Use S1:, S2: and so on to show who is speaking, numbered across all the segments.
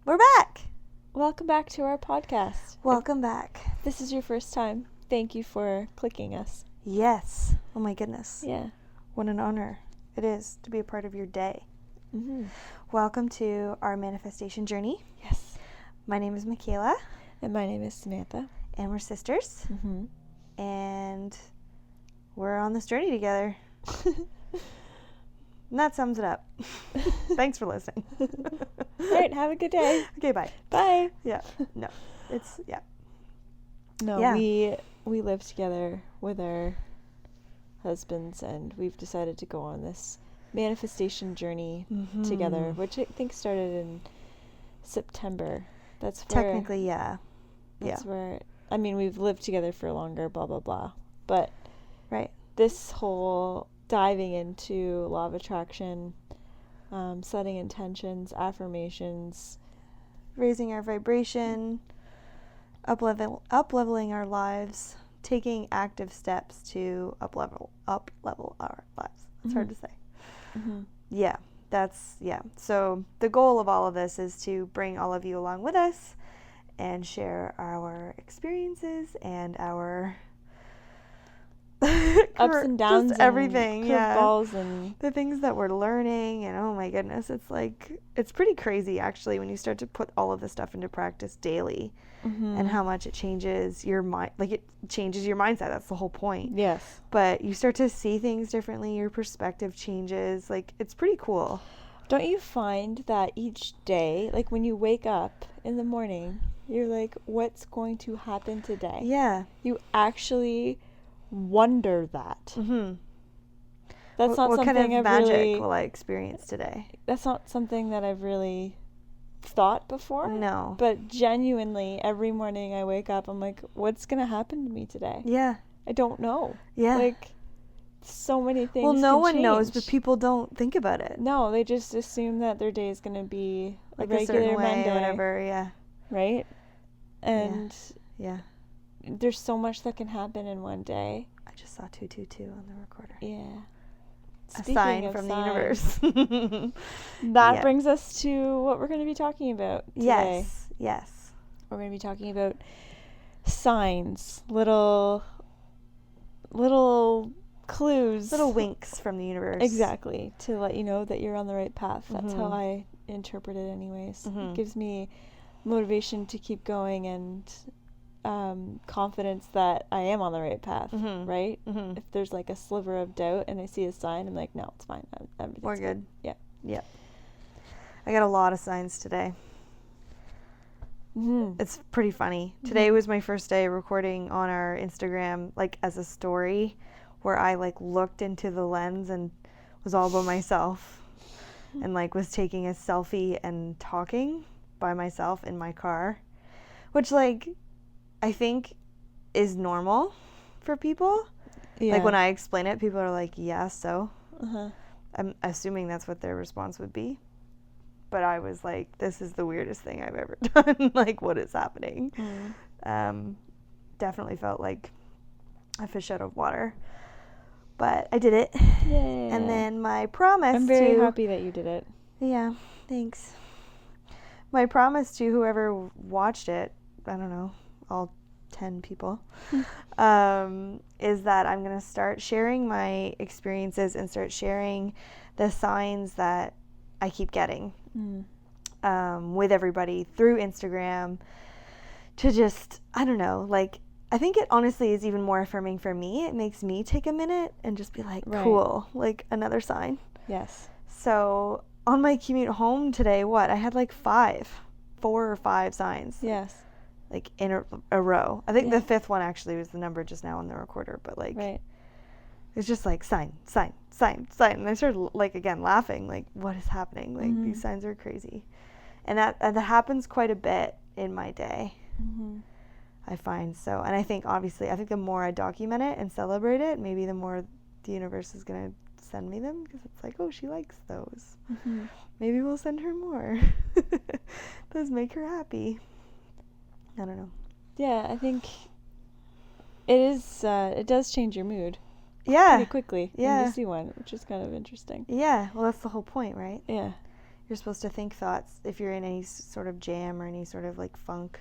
S1: We're back.
S2: Welcome back to our podcast.
S1: Welcome back.
S2: If this is your first time, thank you for clicking us.
S1: Yes. Oh my goodness.
S2: Yeah.
S1: What an honor it is to be a part of your day.
S2: Mm-hmm.
S1: Welcome to our manifestation journey.
S2: Yes.
S1: My name is Michaela.
S2: And my name is Samantha.
S1: And we're sisters.
S2: Mm-hmm.
S1: And we're on this journey together. And that sums it up. Thanks for listening.
S2: All right. Have a good day.
S1: Okay, bye.
S2: Bye.
S1: Yeah. No. It's, yeah.
S2: No,
S1: Yeah.
S2: we live together with our husbands, and we've decided to go on this manifestation journey together, which I think started in September. That's where,
S1: technically, yeah.
S2: That's where, I mean, we've lived together for longer, blah, blah, blah. But
S1: Right.
S2: this whole diving into law of attraction, setting intentions, affirmations,
S1: Raising our vibration, up-leveling our lives, taking active steps to up-level our lives. It's hard to say.
S2: Mm-hmm.
S1: Yeah, so the goal of all of this is to bring all of you along with us and share our experiences and our
S2: ups and downs,
S1: just everything,
S2: and curveballs, and
S1: the things that we're learning. And oh my goodness, it's pretty crazy actually when you start to put all of this stuff into practice daily. And how much it changes your mind. Like, it changes your mindset. That's the whole point.
S2: Yes.
S1: But you start to see things differently. Your perspective changes. Like, it's pretty cool.
S2: Don't you find that each day, like when you wake up in the morning, you're like, what's going to happen today?
S1: Yeah.
S2: You actually wonder that.
S1: Mm-hmm.
S2: That's not
S1: what
S2: something
S1: kind of
S2: I've
S1: magic
S2: really,
S1: will I experience today?
S2: That's not something that I've really thought before.
S1: No.
S2: But genuinely, every morning I wake up, I'm like, what's going to happen to me today?
S1: Yeah.
S2: I don't know.
S1: Yeah.
S2: Like, so many things.
S1: Well, no one
S2: change.
S1: knows, but people don't think about it.
S2: No, they just assume that their day is going to be
S1: Like
S2: a
S1: a certain
S2: regular
S1: way,
S2: Monday.
S1: whatever, yeah.
S2: Right? And
S1: Yeah.
S2: there's so much that can happen in one day.
S1: I just saw 222 on the recorder.
S2: Yeah.
S1: A
S2: Speaking
S1: sign
S2: of
S1: from
S2: signs,
S1: the universe.
S2: that
S1: Yeah.
S2: brings us to what we're going to be talking about today.
S1: Yes.
S2: We're going to be talking about signs, little clues,
S1: Little winks from the universe.
S2: exactly, to let you know that you're on the right path. That's how I interpret it anyways. It gives me motivation to keep going and confidence that I am on the right path, right? If there's like a sliver of doubt and I see a sign, I'm like, no, it's fine. Everything's
S1: We're good.
S2: Yeah.
S1: I got a lot of signs today. It's pretty funny. Today was my first day recording on our Instagram, like as a story, where I like looked into the lens and was all by myself and like was taking a selfie and talking by myself in my car, which like I think is normal for people.
S2: Yeah.
S1: Like when I explain it, people are like, yeah, so.
S2: Uh-huh.
S1: I'm assuming that's what their response would be. But I was like, this is the weirdest thing I've ever done. Like, what is happening? Definitely felt like a fish out of water. But I did it.
S2: Yay.
S1: And then my promise
S2: I'm very happy that you did it.
S1: Yeah, thanks. My promise to whoever watched it, I don't know, all 10 people, is that I'm going to start sharing my experiences and start sharing the signs that I keep getting with everybody through Instagram to just, I don't know, like, I think it honestly is even more affirming for me. It makes me take a minute and just be like, cool, like another sign.
S2: Yes.
S1: So on my commute home today, I had like 4 or 5 signs.
S2: Yes.
S1: Like in a row. I think the 5th one actually was the number just now on the recorder, but like, it's just like sign. And I started like, again, laughing, like what is happening? Like these signs are crazy. And that happens quite a bit in my day. I find so. And I think the more I document it and celebrate it, maybe the more the universe is going to send me them, because it's like, oh, she likes those. Maybe we'll send her more. Those make her happy. I don't know.
S2: Yeah, I think it is. It does change your mood.
S1: Yeah.
S2: Pretty quickly.
S1: Yeah.
S2: When you see one, which is kind of interesting.
S1: Yeah. Well, that's the whole point, right?
S2: Yeah.
S1: You're supposed to think thoughts. If you're in any sort of jam or any sort of like funk,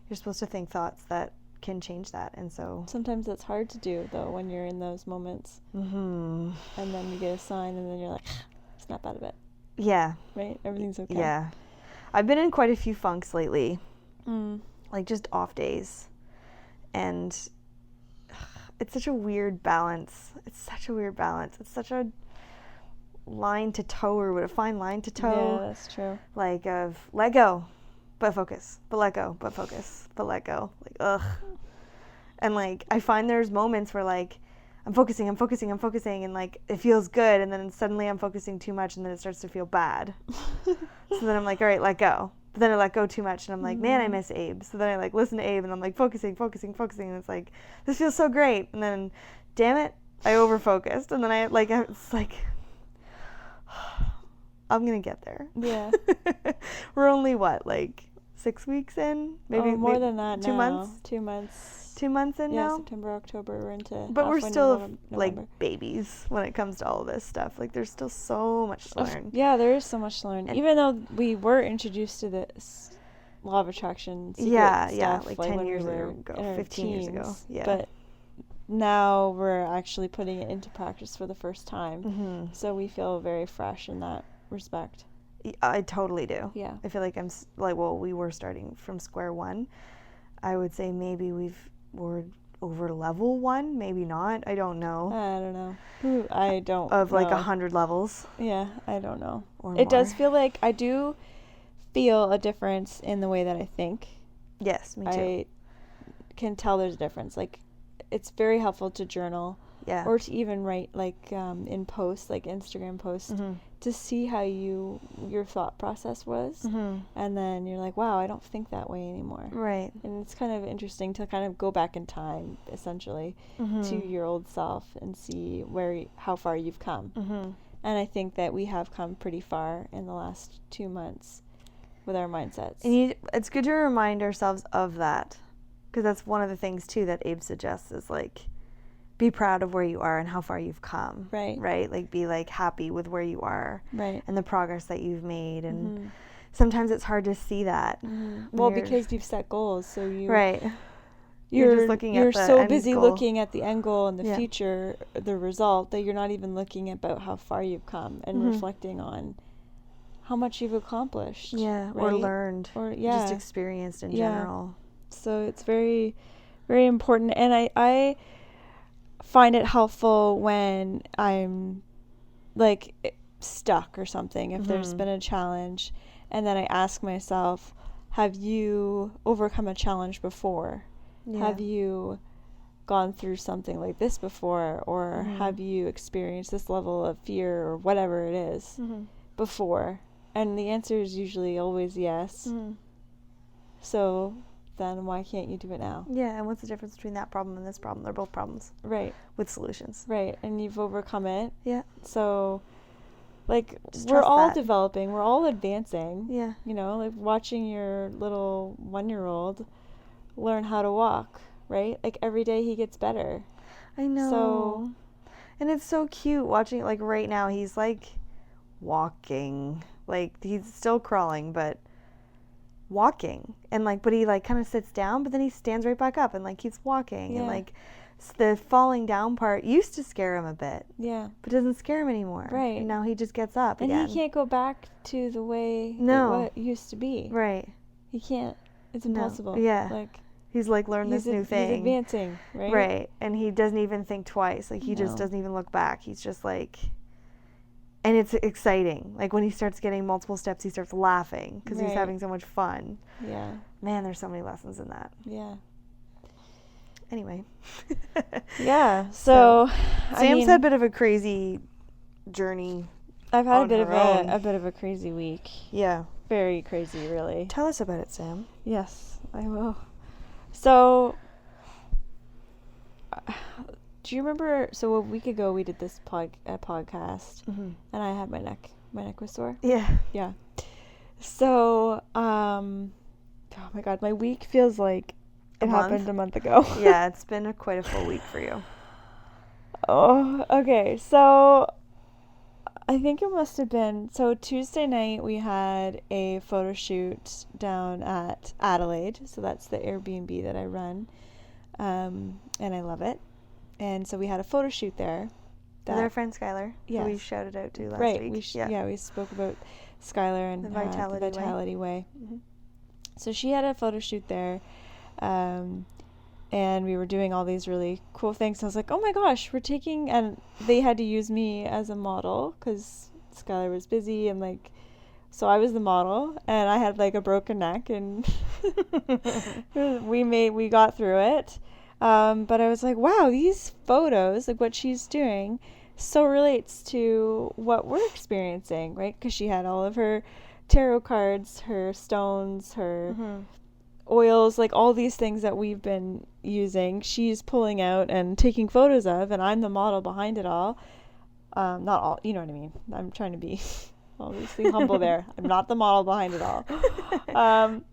S1: you're supposed to think thoughts that can change that. And so
S2: sometimes it's hard to do though when you're in those moments. And then you get a sign and then you're like, snap out of it.
S1: Yeah.
S2: Right? Everything's okay.
S1: Yeah. I've been in quite a few funks lately. Like just off days. And it's such a weird balance. It's such a line to toe, or a fine line to toe.
S2: Yeah, that's true.
S1: Like of let go, but focus. But let go, but focus. But let go. Like, ugh. And like, I find there's moments where like, I'm focusing, and like, it feels good. And then suddenly I'm focusing too much and then it starts to feel bad. So then I'm like, all right, let go. But then I let go too much and I'm like, man, I miss Abe. So then I like listen to Abe and I'm like focusing. And it's like, this feels so great. And then, damn it, I overfocused. And then it's like, I'm going to get there.
S2: Yeah.
S1: We're only like 6 weeks in? Maybe
S2: more than that
S1: 2
S2: now.
S1: months?
S2: 2 months.
S1: 2 months in now?
S2: Yeah, September, October, we're into.
S1: But we're still like
S2: November.
S1: babies when it comes to all of this stuff. Like there's still so much to learn.
S2: Yeah, there is so much to learn. Even though we were introduced to this law of attraction stuff,
S1: like 10 years ago, 15 years ago. Yeah.
S2: But now we're actually putting it into practice for the first time. So we feel very fresh in that respect.
S1: I totally do.
S2: Yeah.
S1: I feel like we were starting from square one. I would say maybe we're over level 1, maybe not. I don't know.
S2: I don't know. I don't
S1: Of
S2: know.
S1: like 100 levels.
S2: Yeah, I don't know.
S1: Or
S2: it
S1: more.
S2: does feel like I do feel a difference in the way that I think.
S1: Yes, me too.
S2: I can tell there's a difference. Like, it's very helpful to journal.
S1: Yeah.
S2: Or to even write, like, in posts, like Instagram posts, to see how your thought process was. And then you're like, wow, I don't think that way anymore.
S1: Right.
S2: And it's kind of interesting to kind of go back in time, essentially, to your old self and see how far you've come. And I think that we have come pretty far in the last 2 months with our mindsets.
S1: And it's good to remind ourselves of that, because that's one of the things, too, that Abe suggests is, like, be proud of where you are and how far you've come.
S2: Right.
S1: Right? Like, be, like, happy with where you are.
S2: Right.
S1: And the progress that you've made. And sometimes it's hard to see that.
S2: Well, because you've set goals, so you...
S1: Right.
S2: You're
S1: just looking
S2: you're
S1: at the
S2: so
S1: end
S2: busy
S1: goal.
S2: looking at the end goal and the future, the result, that you're not even looking about how far you've come and reflecting on how much you've accomplished.
S1: Yeah,
S2: right?
S1: or learned.
S2: Or
S1: just experienced in general.
S2: So it's very, very important. And I find it helpful when I'm like stuck or something, if there's been a challenge, and then I ask myself, have you overcome a challenge before? Have you gone through something like this before, or have you experienced this level of fear or whatever it is before? And the answer is usually always yes. So then why can't you do it now?
S1: Yeah, and what's the difference between that problem and this problem? They're both problems.
S2: Right.
S1: With solutions.
S2: Right, and you've overcome it.
S1: Yeah.
S2: So, like,
S1: Just
S2: we're
S1: trust
S2: all
S1: that.
S2: developing. We're all advancing.
S1: Yeah.
S2: You know, like watching your little 1-year-old learn how to walk, right? Like, every day he gets better.
S1: I know.
S2: So,
S1: and it's so cute watching, like, right now he's, like, walking. Like, he's still crawling, but walking. And, like, but he, like, kind of sits down, but then he stands right back up and, like, keeps walking.
S2: Yeah.
S1: And, like, the falling down part used to scare him a bit.
S2: yeah.
S1: But it doesn't scare him anymore.
S2: Right.
S1: And now he just gets up
S2: And
S1: again.
S2: he can't go back to the way it used to be.
S1: Right.
S2: He can't. It's
S1: No.
S2: impossible.
S1: Yeah.
S2: Like,
S1: He's, like, learned this new thing.
S2: He's advancing, right?
S1: Right. And he doesn't even think twice. Like, he just
S2: No.
S1: doesn't even look back. He's just, like... And it's exciting. Like, when he starts getting multiple steps, he starts laughing because he's
S2: Right.
S1: having so much fun.
S2: Yeah.
S1: Man, there's so many lessons in that.
S2: Yeah.
S1: Anyway.
S2: Yeah. So,
S1: Sam's had a bit of a crazy journey.
S2: I've had
S1: on her own.
S2: a bit of a crazy week.
S1: Yeah.
S2: Very crazy, really.
S1: Tell us about it, Sam.
S2: Yes, I will. So, do you remember? So a week ago we did this podcast, and I had my neck was sore.
S1: Yeah.
S2: Yeah. So, oh my God, my week feels like it happened a month ago.
S1: Yeah, it's been quite a full week for you.
S2: Oh, okay. So, I think it must have been, so Tuesday night we had a photo shoot down at Adelaide. So that's the Airbnb that I run. And I love it. And so we had a photo shoot there.
S1: With our friend Skylar,
S2: yes,
S1: who we shouted out to last week.
S2: We spoke about Skylar and
S1: the Vitality
S2: Way. Mm-hmm. So she had a photo shoot there. And we were doing all these really cool things. I was like, oh my gosh, and they had to use me as a model because Skylar was busy, and like, so I was the model, and I had like a broken neck, and we got through it. But I was like, wow, these photos, like what she's doing, so relates to what we're experiencing, right? Because she had all of her tarot cards, her stones, her oils, like all these things that we've been using, she's pulling out and taking photos of, and I'm the model behind it all. Not all, you know what I mean. I'm trying to be obviously humble there. I'm not the model behind it all.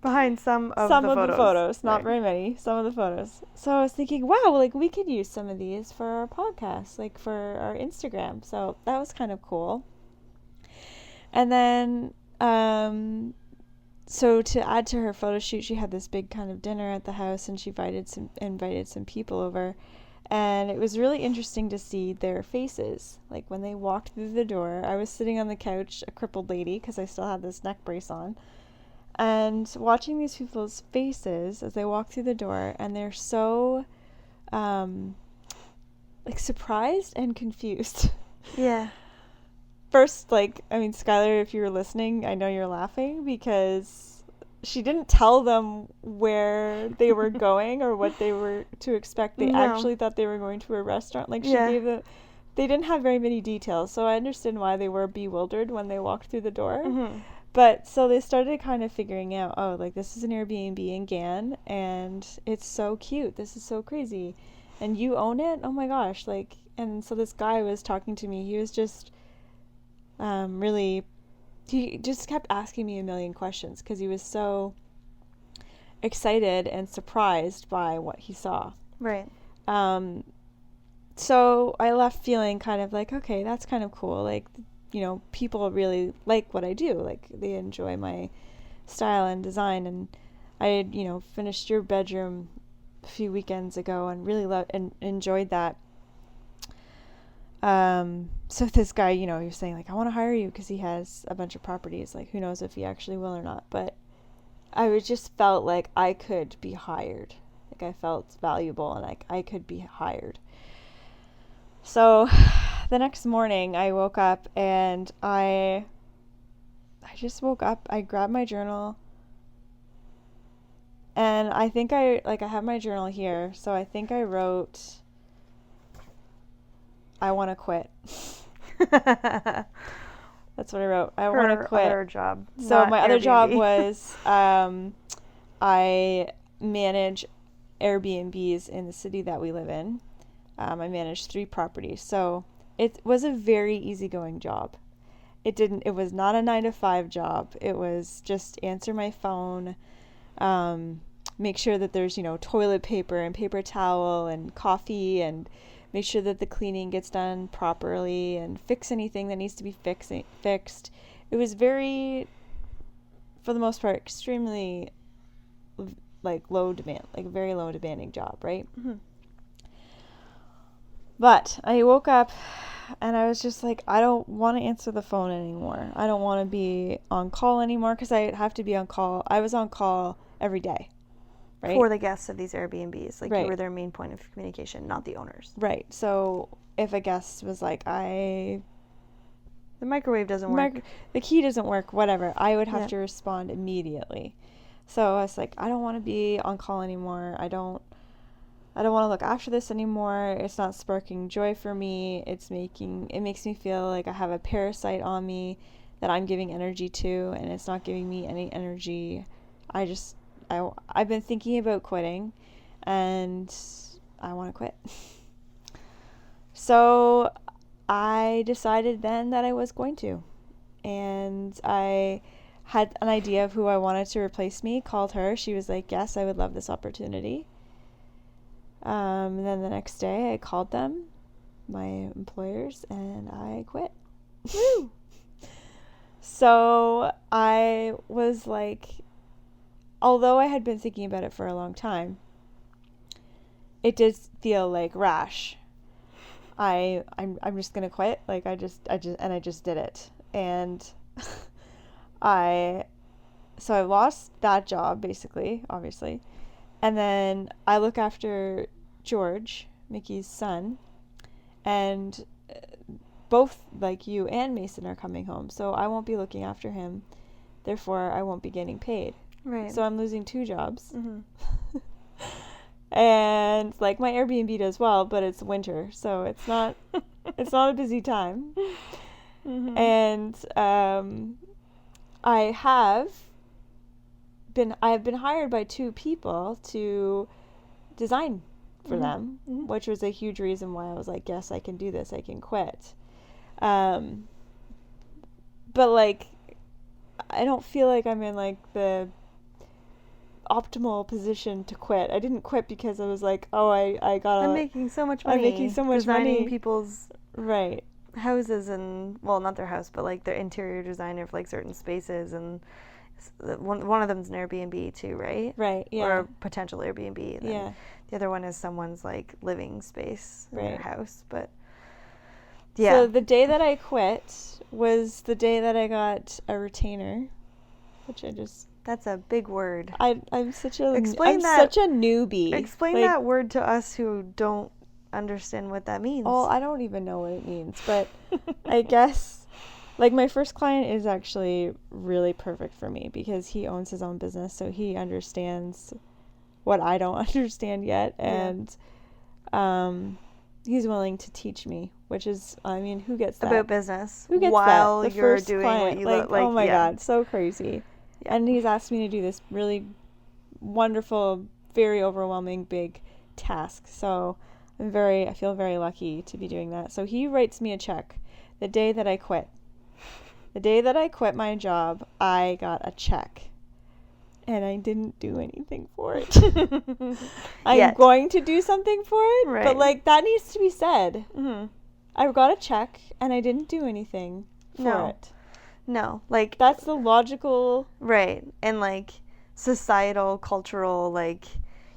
S1: Behind some of
S2: the photos, not very many, some of the photos. So I was thinking, wow, like we could use some of these for our podcast, like for our Instagram. So that was kind of cool. And then so to add to her photo shoot, she had this big kind of dinner at the house, and she invited some people over, and it was really interesting to see their faces. Like when they walked through the door, I was sitting on the couch, a crippled lady, because I still had this neck brace on, and watching these people's faces as they walk through the door, and they're so like surprised and confused.
S1: Yeah.
S2: First, like, I mean, Skylar, if you were listening, I know you're laughing because she didn't tell them where they were going or what they were to expect. They actually thought they were going to a restaurant. Like, she gave them, they didn't have very many details, so I understand why they were bewildered when they walked through the door. Mm-hmm. But so they started kind of figuring out, oh, like, this is an Airbnb in Gan, and it's so cute. This is so crazy. And you own it? Oh my gosh. Like, and so this guy was talking to me. He was just he just kept asking me a million questions because he was so excited and surprised by what he saw. Right. So I left feeling kind of like, okay, that's kind of cool. Like, you know, people really like what I do. Like, they enjoy my style and design. And I had, you know, finished your bedroom a few weekends ago and really loved and enjoyed that. So this guy, you know, he was saying like, I want to hire you because he has a bunch of properties. Like, who knows if he actually will or not. But I just felt like I could be hired. Like, I felt valuable and like I could be hired. So the next morning I woke up and I just woke up. I grabbed my journal. And I think I have my journal here. So I think I wrote, I want to quit. That's what I wrote. I want to quit.
S1: Other job.
S2: So my other job was I manage Airbnbs in the city that we live in. I managed 3 properties. So it was a very easygoing job. It was not a 9-to-5 job. It was just answer my phone, make sure that there's, you know, toilet paper and paper towel and coffee, and make sure that the cleaning gets done properly and fix anything that needs to be fixed. It was very, for the most part, extremely like low demand, like very low demanding job, right? Mm-hmm. But I woke up and I was just like, I don't want to answer the phone anymore. I don't want to be on call anymore because I have to be on call. I was on call every day. Right?
S1: For the guests of these Airbnbs. Like, you were their main point of communication, not the owners.
S2: Right. So if a guest was like, the
S1: microwave doesn't work.
S2: The key doesn't work, whatever, I would have to respond immediately. So I was like, I don't want to be on call anymore. I don't want to look after this anymore. It's not sparking joy for me. It makes me feel like I have a parasite on me that I'm giving energy to, and it's not giving me any energy. I've been thinking about quitting, and I want to quit. So I decided then that I was going to. And I had an idea of who I wanted to replace me, called her. She was like, yes, I would love this opportunity. And then the next day I called them, my employers, and I quit. Woo! So I was like, although I had been thinking about it for a long time, it did feel like rash. I'm just gonna quit. Like I just did it, and I lost that job basically, obviously, and then I look after George, Micki's son, and both like you and Mason are coming home, so I won't be looking after him. Therefore, I won't be getting paid.
S1: Right.
S2: So I'm losing 2 jobs. Mm-hmm. And like my Airbnb does well, but it's winter, so it's not a busy time. Mm-hmm. And I have been hired by 2 people to design for them, which was a huge reason why I was like, yes, I can do this, I can quit. But like I don't feel like I'm in like the optimal position to quit. I didn't quit because I was like, oh,
S1: I'm making so much money. Designing people's
S2: right
S1: houses, and well, not their house, but like their interior design of like certain spaces, and one of them's an Airbnb too, right?
S2: Right, yeah.
S1: Or a potential Airbnb. And
S2: yeah.
S1: The other one is someone's like living space in their house, but
S2: yeah. So the day that I quit was the day that I got a retainer, which I just...
S1: That's a big word.
S2: I'm such a newbie.
S1: Explain like, that word to us who don't understand what that means.
S2: Oh, I don't even know what it means, but I guess like my first client is actually really perfect for me because he owns his own business, so he understands what I don't understand yet, and he's willing to teach me, which is, I mean, who gets that?
S1: About business.
S2: Who gets
S1: while
S2: that?
S1: You're doing client, what you like.
S2: Oh my God, so crazy. Yeah. And he's asked me to do this really wonderful, very overwhelming, big task. So I feel very lucky to be doing that. So he writes me a check the day that I quit. The day that I quit my job, I got a check. And I didn't do anything for it. I'm going to do something for it, right. But like that needs to be said. Mm-hmm. I got a check and I didn't do anything for it.
S1: No, like
S2: that's the logical,
S1: right? And like societal, cultural, like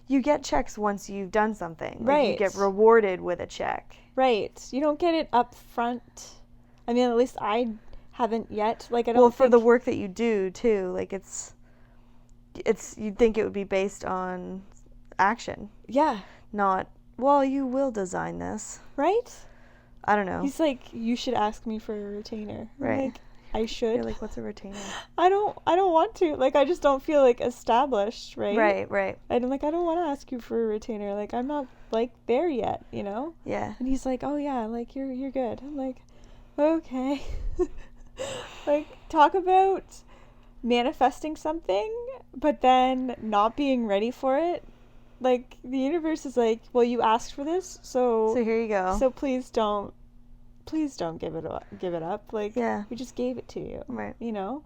S1: you get checks once you've done something. Like,
S2: right?
S1: You get rewarded with a check,
S2: right? You don't get it up front. I mean, at least I haven't yet. Like I don't.
S1: Well, for the work that you do too, like it's you'd think it would be based on action.
S2: Yeah.
S1: Not, well, you will design this,
S2: right?
S1: I don't know.
S2: He's like, you should ask me for a retainer.
S1: Right.
S2: Like, I should.
S1: You're like, what's a retainer?
S2: I don't want to. Like, I just don't feel like established, right?
S1: Right.
S2: I don't want to ask you for a retainer. Like, I'm not like there yet, you know?
S1: Yeah.
S2: And he's like, oh yeah, like you're good. I'm like, okay. Like, talk about manifesting something, but then not being ready for it. Like, the universe is like, well, you asked for this, so
S1: here you go.
S2: So please don't give it up. Like, we just gave it to you,
S1: right?
S2: You know.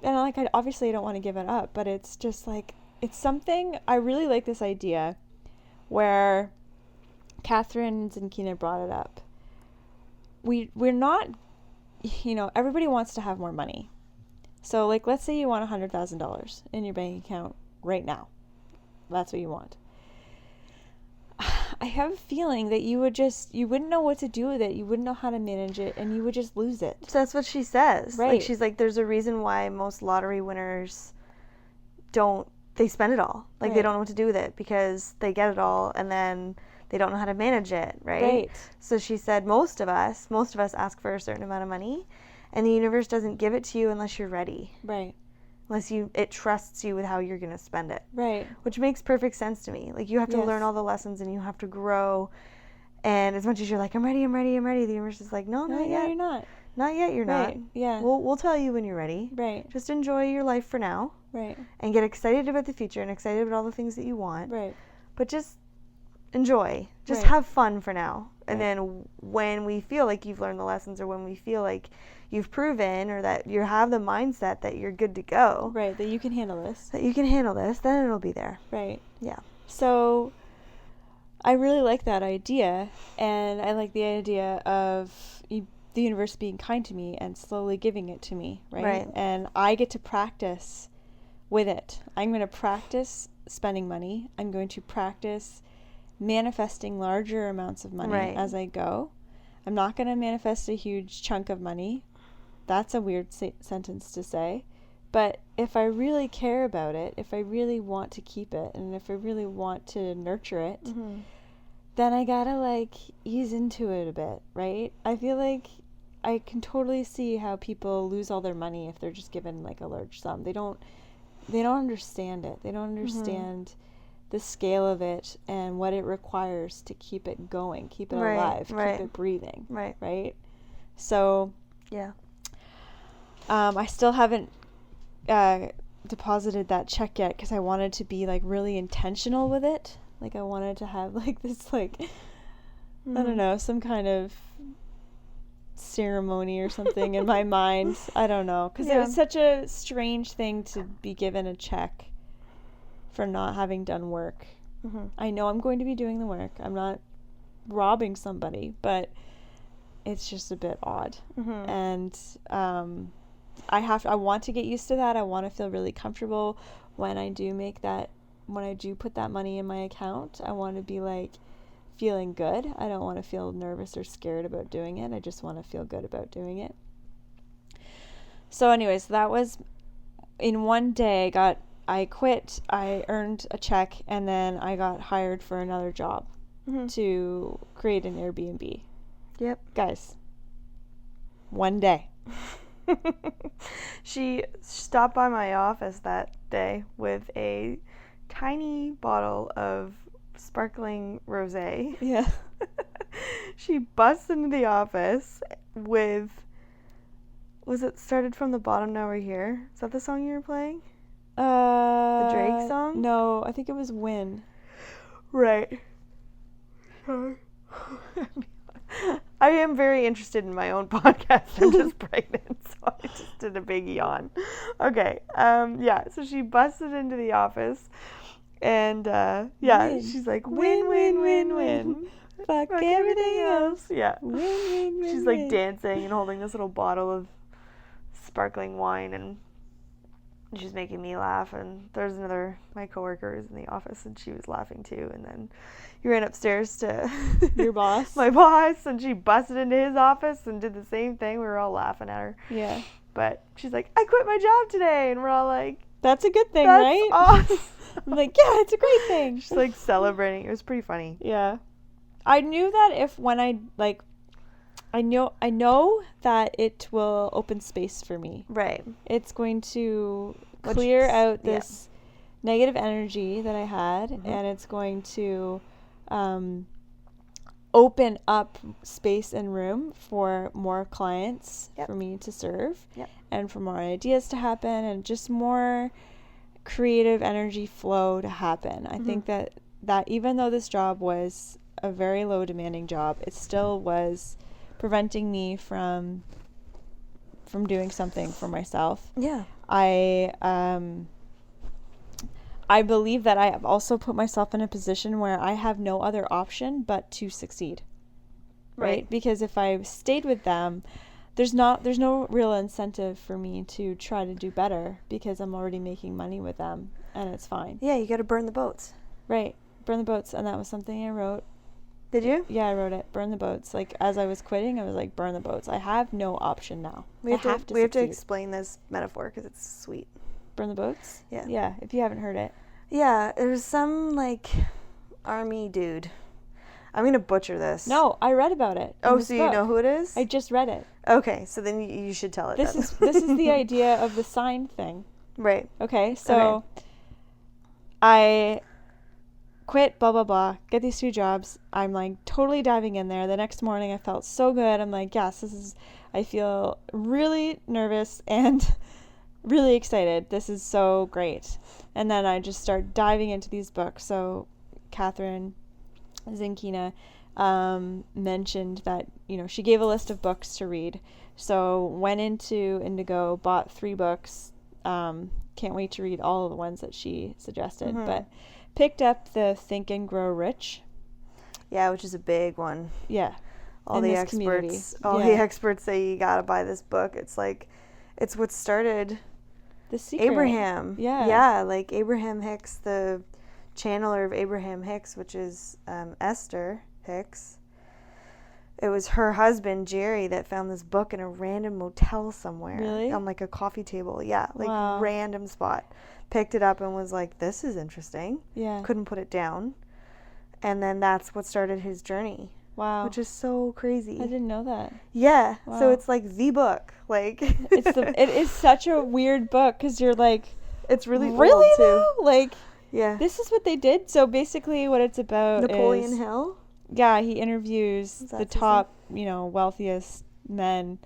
S2: And like, I obviously don't want to give it up, but it's just like, it's something. I really like this idea where Catherine Zinkina brought it up. We're not, you know, everybody wants to have more money. So like, let's say you want $100,000 in your bank account right now. That's what you want. I have a feeling that you wouldn't know what to do with it. You wouldn't know how to manage it, and you would just lose it.
S1: So that's what she says.
S2: Right.
S1: Like, she's like, there's a reason why most lottery winners they spend it all. Like, right. They don't know what to do with it because they get it all, and then they don't know how to manage it, right?
S2: Right.
S1: So she said most of us ask for a certain amount of money, and the universe doesn't give it to you unless you're ready.
S2: Right.
S1: Unless it trusts you with how you're going to spend it.
S2: Right.
S1: Which makes perfect sense to me. Like, you have to learn all the lessons, and you have to grow. And as much as you're like, I'm ready, the universe is like, no, not yet.
S2: You're not.
S1: Not yet, you're
S2: right.
S1: not.
S2: Yeah.
S1: We'll tell you when you're ready.
S2: Right.
S1: Just enjoy your life for now.
S2: Right.
S1: And get excited about the future and excited about all the things that you want.
S2: Right.
S1: But just enjoy. Just have fun for now. And then when we feel like you've learned the lessons, or when we feel like you've proven, or that you have the mindset that you're good to go.
S2: Right, that you can handle this.
S1: Then it'll be there.
S2: Right.
S1: Yeah.
S2: So I really like that idea, and I like the idea of the universe being kind to me and slowly giving it to me, right? And I get to practice with it. I'm going to practice spending money. I'm going to practice manifesting larger amounts of money as I go. I'm not going to manifest a huge chunk of money. That's a weird sentence to say. But if I really care about it, if I really want to keep it, and if I really want to nurture it, then I gotta like ease into it a bit, right? I feel like I can totally see how people lose all their money if they're just given like a large sum. They don't understand it. They don't understand the scale of it and what it requires to keep it going, keep it alive, keep it breathing, right? So I still haven't deposited that check yet because I wanted to be like really intentional with it. Like I wanted to have like this like I don't know, some kind of ceremony or something in my mind. I don't know, because it was such a strange thing to be given a check for not having done work. I know I'm going to be doing the work. I'm not robbing somebody, but it's just a bit odd. And I want to get used to that. I want to feel really comfortable when I do put that money in my account. I want to be like feeling good. I don't want to feel nervous or scared about doing it. I just want to feel good about doing it. So anyways, that was in one day. I quit, I earned a check, and then I got hired for another job to create an Airbnb. Yep. Guys, one day.
S1: She stopped by my office that day with a tiny bottle of sparkling rosé.
S2: Yeah.
S1: She busts into the office with, was it Started From the Bottom, Now We're Here? Is that the song you were playing? The Drake song?
S2: No, I think it was Win.
S1: Right. I am very interested in my own podcast. I'm just pregnant, so I just did a big yawn. Okay. So she busted into the office, and she's like, win, win, win, win.
S2: Fuck everything else.
S1: Yeah.
S2: Win, win, win.
S1: She's like dancing and holding this little bottle of sparkling wine, and she's making me laugh. And there's my coworker is in the office, and she was laughing too. And then you ran upstairs to
S2: your boss,
S1: my boss, and she busted into his office and did the same thing. We were all laughing at her.
S2: Yeah.
S1: But she's like, I quit my job today, and we're all like,
S2: that's a good thing,
S1: that's
S2: right?
S1: Awesome.
S2: I'm like, yeah, it's a great thing.
S1: She's like celebrating. It was pretty funny.
S2: Yeah. I knew that I know that it will open space for me.
S1: Right.
S2: It's going to clear out this negative energy that I had, and it's going to open up space and room for more clients for me to serve, and for more ideas to happen, and just more creative energy flow to happen. I think that even though this job was a very low demanding job, it still was preventing me from doing something for myself. Yeah. I believe that I have also put myself in a position where I have no other option but to succeed. Right? Because if I stayed with them, there's no real incentive for me to try to do better, because I'm already making money with them, and it's fine.
S1: Yeah, you got to burn the boats.
S2: Right. Burn the boats. And that was something I wrote.
S1: Did you?
S2: Yeah, I wrote it. Burn the boats. Like, as I was quitting, I was like, burn the boats. I have no option now. We have to
S1: explain this metaphor because it's sweet.
S2: Burn the boats?
S1: Yeah.
S2: Yeah, if you haven't heard it.
S1: Yeah, there's some, like, army dude. I'm going to butcher this.
S2: No, I read about it.
S1: Oh, so you know who it is?
S2: I just read it.
S1: Okay, so then you should tell it.
S2: This is the idea of the sign thing.
S1: Right.
S2: Okay, so I quit, blah, blah, blah, get these 2 jobs. I'm, like, totally diving in there. The next morning, I felt so good. I'm like, yes, I feel really nervous and really excited. This is so great. And then I just start diving into these books. So Catherine Zinkina mentioned that, she gave a list of books to read. So went into Indigo, bought 3 books. Can't wait to read all of the ones that she suggested. But picked up the Think and Grow Rich.
S1: Yeah, which is a big one.
S2: Yeah.
S1: all the experts say you gotta buy this book. It's like, it's what started
S2: The Secret.
S1: Abraham. Yeah, like Abraham Hicks, the channeler of Abraham Hicks, which is Esther Hicks. It was her husband, Jerry, that found this book in a random motel somewhere.
S2: Really?
S1: On like a coffee table. Yeah, like random spot. Picked it up and was like, this is interesting.
S2: Yeah.
S1: Couldn't put it down. And then that's what started his journey.
S2: Wow.
S1: Which is so crazy.
S2: I didn't know that.
S1: Yeah.
S2: Wow.
S1: So it's like the book. Like
S2: it is such a weird book because you're like,
S1: it's really
S2: old
S1: too.
S2: Though? Like,
S1: yeah.
S2: This is what they did. So basically what it's about
S1: Napoleon
S2: is,
S1: Hill?
S2: Yeah, he interviews the top, wealthiest men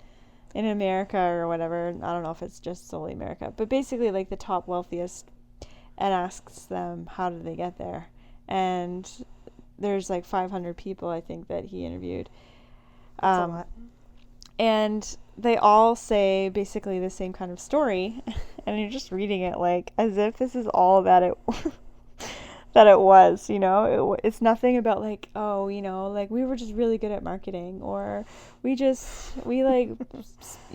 S2: in America or whatever. I don't know if it's just solely America, but basically like the top wealthiest, and asks them how did they get there. And there's like 500 people, I think, that he interviewed.
S1: That's a lot.
S2: And they all say basically the same kind of story, and you're just reading it like as if this is all that it that it was, it's nothing about like, oh, like we were just really good at marketing, or we like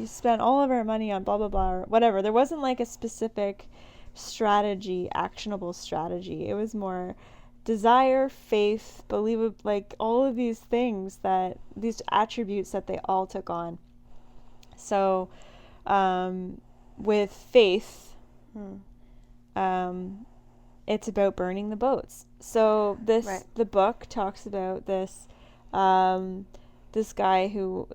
S2: spent all of our money on blah blah blah or whatever. There wasn't like a specific strategy, actionable strategy. It was more desire, faith, believe, like all of these things, that these attributes that they all took on. So with faith, it's about burning the boats. So the book talks about this this guy who,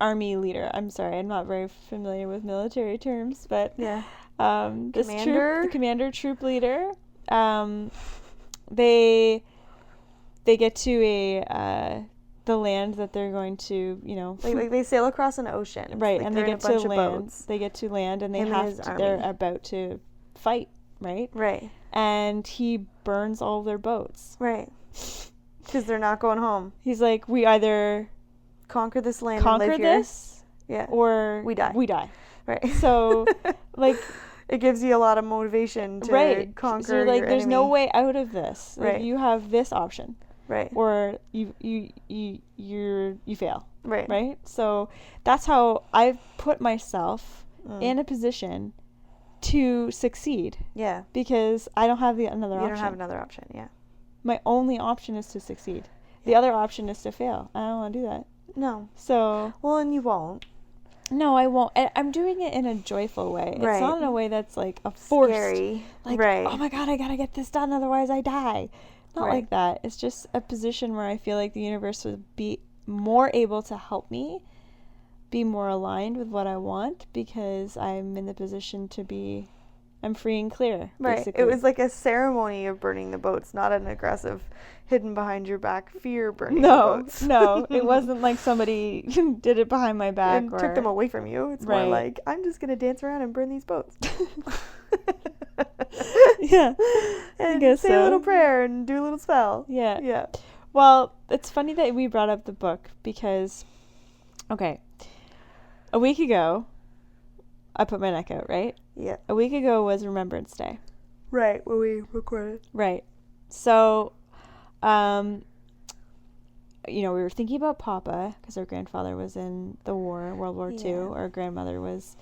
S2: army leader. I'm sorry, I'm not very familiar with military terms, but this the commander, troop leader. They get to the land that they're going to,
S1: like they sail across an ocean,
S2: right?
S1: Like
S2: and they get to land. They get to land, and they're about to fight, right?
S1: Right.
S2: And he burns all their boats,
S1: right? Because they're not going home.
S2: He's like, we either
S1: conquer this land, and live here,
S2: or
S1: we die.
S2: Right. So, like,
S1: it gives you a lot of motivation to conquer.
S2: So you're like,
S1: your
S2: there's
S1: enemy.
S2: no way out of this. Like,
S1: right.
S2: You have this option.
S1: Right.
S2: Or you fail.
S1: Right.
S2: Right. So that's how I've put myself in a position to succeed.
S1: Yeah.
S2: Because I don't have another option.
S1: You don't have another option. Yeah.
S2: My only option is to succeed. The other option is to fail. I don't want to do that.
S1: No.
S2: So.
S1: Well, and you won't.
S2: No, I won't. I'm doing it in a joyful way.
S1: Right.
S2: It's not in a way that's like a forced.
S1: Scary.
S2: Like,
S1: right.
S2: Oh my God, I gotta get this done, otherwise I die. Not like that. It's just a position where I feel like the universe would be more able to help me be more aligned with what I want, because I'm in the position to be, I'm free and clear.
S1: Right.
S2: Basically.
S1: It was like a ceremony of burning the boats, not an aggressive, hidden behind your back fear burning the boats.
S2: No, it wasn't like somebody did it behind my back
S1: and took them away from you. It's more like, I'm just going to dance around and burn these boats.
S2: Yeah.
S1: And say a little prayer and do a little spell.
S2: Yeah.
S1: Yeah.
S2: Well, it's funny that we brought up the book because, okay, a week ago, I put my neck out, right?
S1: Yeah.
S2: A week ago was Remembrance Day.
S1: Right, when we recorded.
S2: Right. So, we were thinking about Papa because our grandfather was in the war, World War II. Our grandmother was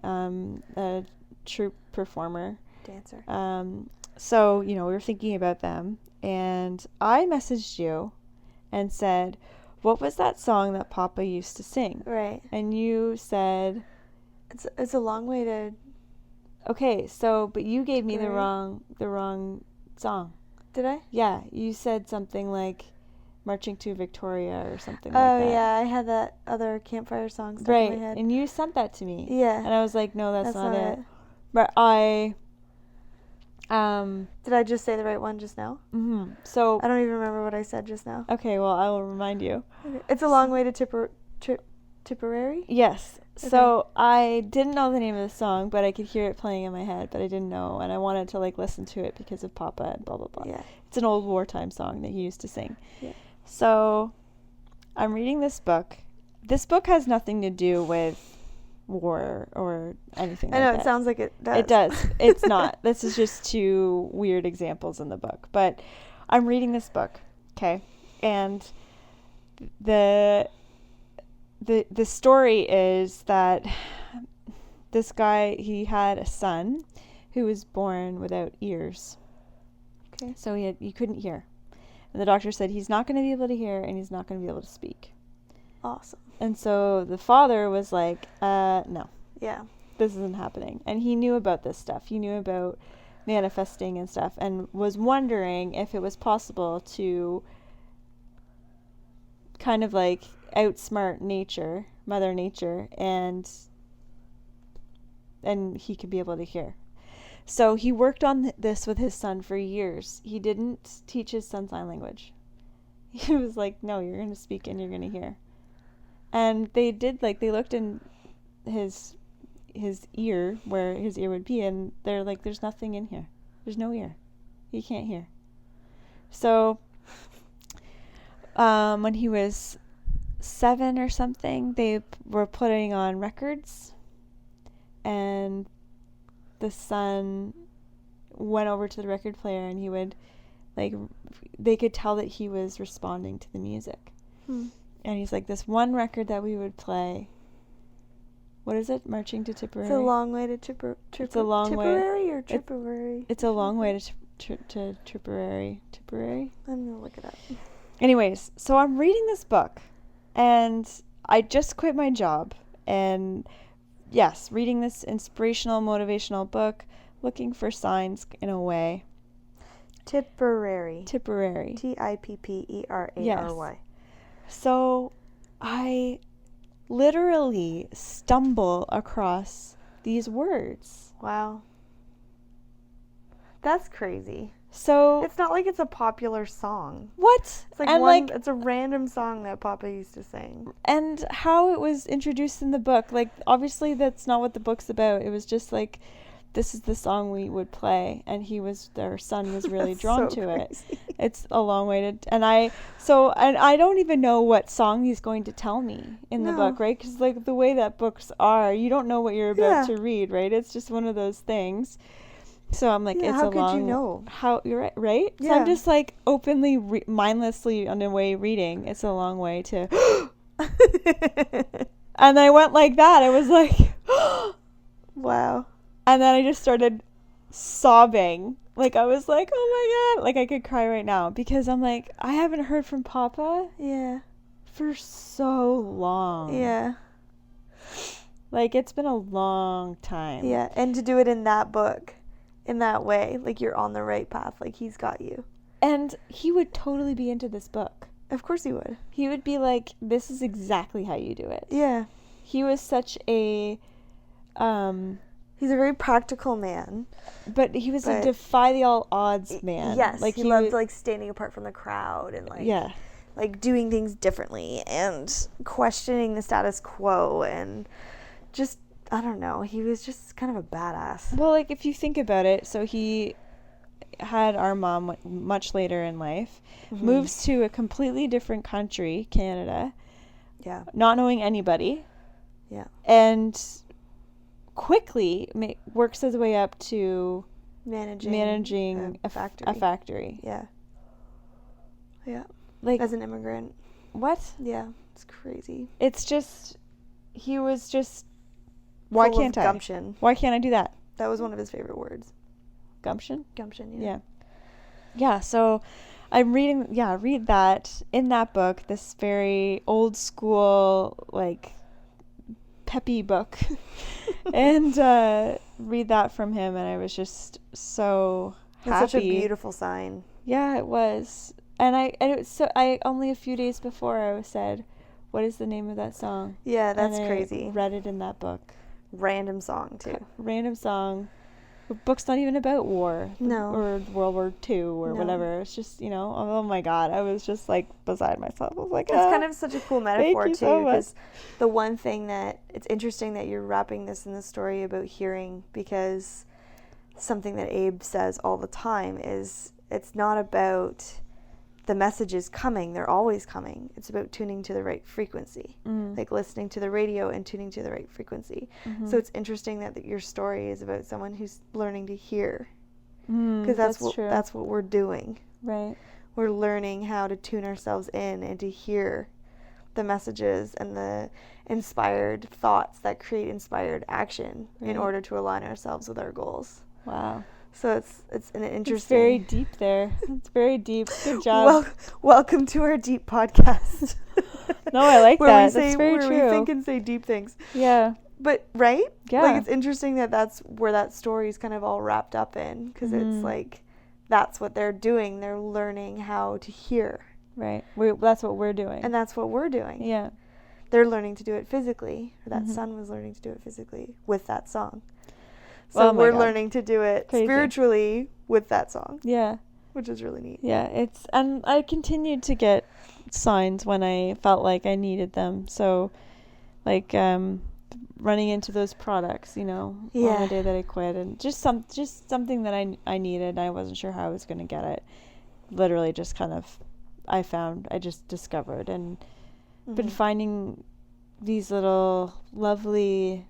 S2: a troop performer.
S1: Dancer.
S2: So, we were thinking about them, and I messaged you and said, what was that song that Papa used to sing?
S1: Right.
S2: And you said,
S1: it's a long way to.
S2: Okay, so but you gave me the wrong song.
S1: Did I?
S2: Yeah, you said something like Marching to Victoria or something like that.
S1: Oh yeah, I had that other campfire song stuck in my head.
S2: And you sent that to me.
S1: Yeah.
S2: And I was like, no, that's not it. But I
S1: did I just say the right one just now?
S2: Mm-hmm. So
S1: I don't even remember what I said just now.
S2: Okay, well, I will remind you.
S1: Okay. It's a long way to Tipperary?
S2: Yes. Okay. So I didn't know the name of the song, but I could hear it playing in my head, but I didn't know, and I wanted to listen to it because of Papa and blah blah blah.
S1: Yeah.
S2: It's an old wartime song that he used to sing.
S1: Yeah.
S2: So I'm reading this book. This book has nothing to do with war or anything like that. I know,
S1: it sounds like it does.
S2: It does. It's not. This is just two weird examples in the book. But I'm reading this book, okay? And the story is that this guy, he had a son who was born without ears.
S1: Okay.
S2: So he couldn't hear. And the doctor said he's not going to be able to hear and he's not going to be able to speak.
S1: Awesome.
S2: And so the father was like, no.
S1: Yeah.
S2: This isn't happening. And he knew about this stuff. He knew about manifesting and stuff, and was wondering if it was possible to kind of like outsmart nature, Mother Nature, and he could be able to hear. So he worked on this with his son for years. He didn't teach his son sign language. He was like, no, you're going to speak and you're going to hear. And they did, like, they looked in his ear, where his ear would be, and they're like, there's nothing in here. There's no ear. He can't hear. So when he was 7 or something, they were putting on records, and the son went over to the record player, and he would, like, they could tell that he was responding to the music. And he's like, this one record that we would play, what is it? Marching to Tipperary?
S1: It's a long way to Tipperary.
S2: It's a long
S1: Tipperary
S2: way.
S1: Or Tipperary?
S2: It's a long way to Tipperary. Tipperary?
S1: I'm going to look it up.
S2: Anyways, so I'm reading this book, and I just quit my job, and yes, reading this inspirational, motivational book, looking for signs in a way.
S1: Tipperary.
S2: Tipperary.
S1: Tipperary.
S2: Yes. So I literally stumble across these words.
S1: Wow. That's crazy.
S2: So
S1: it's not like it's a popular song.
S2: What?
S1: It's like it's a random song that Papa used to sing.
S2: And how it was introduced in the book, like, obviously that's not what the book's about. It was just like, this is the song we would play, and their son was really drawn to it. It's a long way to, and I don't even know what song he's going to tell me in the book, right? Because, like, the way that books are, you don't know what you're about to read, right? It's just one of those things. So I'm like, it's
S1: how
S2: a long.
S1: How could you know?
S2: How you're right, right? Yeah. So I'm just like openly, mindlessly on the way reading. It's a long way to. And I went like that. I was like,
S1: wow.
S2: And then I just started sobbing. Like, I was like, oh my God. Like, I could cry right now, because I'm like, I haven't heard from Papa.
S1: Yeah.
S2: For so long.
S1: Yeah.
S2: Like, it's been a long time.
S1: Yeah. And to do it in that book, in that way, like, you're on the right path. Like, he's got you. And
S2: he would totally be into this book.
S1: Of course he would.
S2: He would be like, this is exactly how you do it.
S1: Yeah.
S2: He was such a...
S1: He's a very practical man.
S2: But he was a defy the all odds man.
S1: Yes. Like, he loved, like, standing apart from the crowd and, like...
S2: Yeah.
S1: Like, doing things differently and questioning the status quo and just... I don't know. He was just kind of a badass.
S2: Well, like, if you think about it, so he had our mom much later in life, moves to a completely different country, Canada.
S1: Yeah.
S2: Not knowing anybody.
S1: Yeah.
S2: And quickly works his way up to
S1: managing a
S2: factory.
S1: Yeah. Yeah.
S2: Like,
S1: as an immigrant.
S2: What?
S1: Yeah. It's crazy.
S2: It's just, he was just... Why can't I?
S1: Gumption.
S2: Why can't I do that?
S1: That was one of his favorite words.
S2: Gumption?
S1: Gumption, yeah.
S2: Yeah, so I'm read that in that book, this very old school, like, peppy book. And read that from him, and I was just so happy.
S1: It's such a beautiful sign.
S2: Yeah, it was. And I only a few days before I said, what is the name of that song?
S1: Yeah, that's crazy.
S2: I read it in that book.
S1: Random song, too.
S2: Random song. The book's not even about war.
S1: No.
S2: Or World War II or whatever. It's just, oh my God. I was just, like, beside myself. I was like,
S1: It's kind of such a cool metaphor, too.
S2: So
S1: because the one thing that, it's interesting that you're wrapping this in the story about hearing, because something that Abe says all the time is, it's not about the messages coming. They're always coming. It's about tuning to the right frequency. Like listening to the radio and tuning to the right frequency. So it's interesting that your story is about someone who's learning to hear. Because that's what we're doing.
S2: Right.
S1: We're learning how to tune ourselves in and to hear the messages and the inspired thoughts that create inspired action in order to align ourselves with our goals.
S2: Wow.
S1: So it's an interesting.
S2: It's very deep there. It's very deep. Good job.
S1: Welcome to our deep podcast.
S2: No, I like that.
S1: That's
S2: very true.
S1: Where we think and say deep things.
S2: Yeah.
S1: But, right?
S2: Yeah.
S1: Like, it's interesting that that's where that story is kind of all wrapped up in. Because it's like, that's what they're doing. They're learning how to hear.
S2: Right. That's what we're doing.
S1: And that's what we're doing.
S2: Yeah.
S1: They're learning to do it physically. Or that son was learning to do it physically with that song. So we're learning to do it spiritually with that song.
S2: Yeah.
S1: Which is really neat.
S2: Yeah. And I continued to get signs when I felt like I needed them. So, like, running into those products, on the day that I quit, and just something that I needed. I wasn't sure how I was going to get it. Literally just kind of, I just discovered, and been finding these little lovely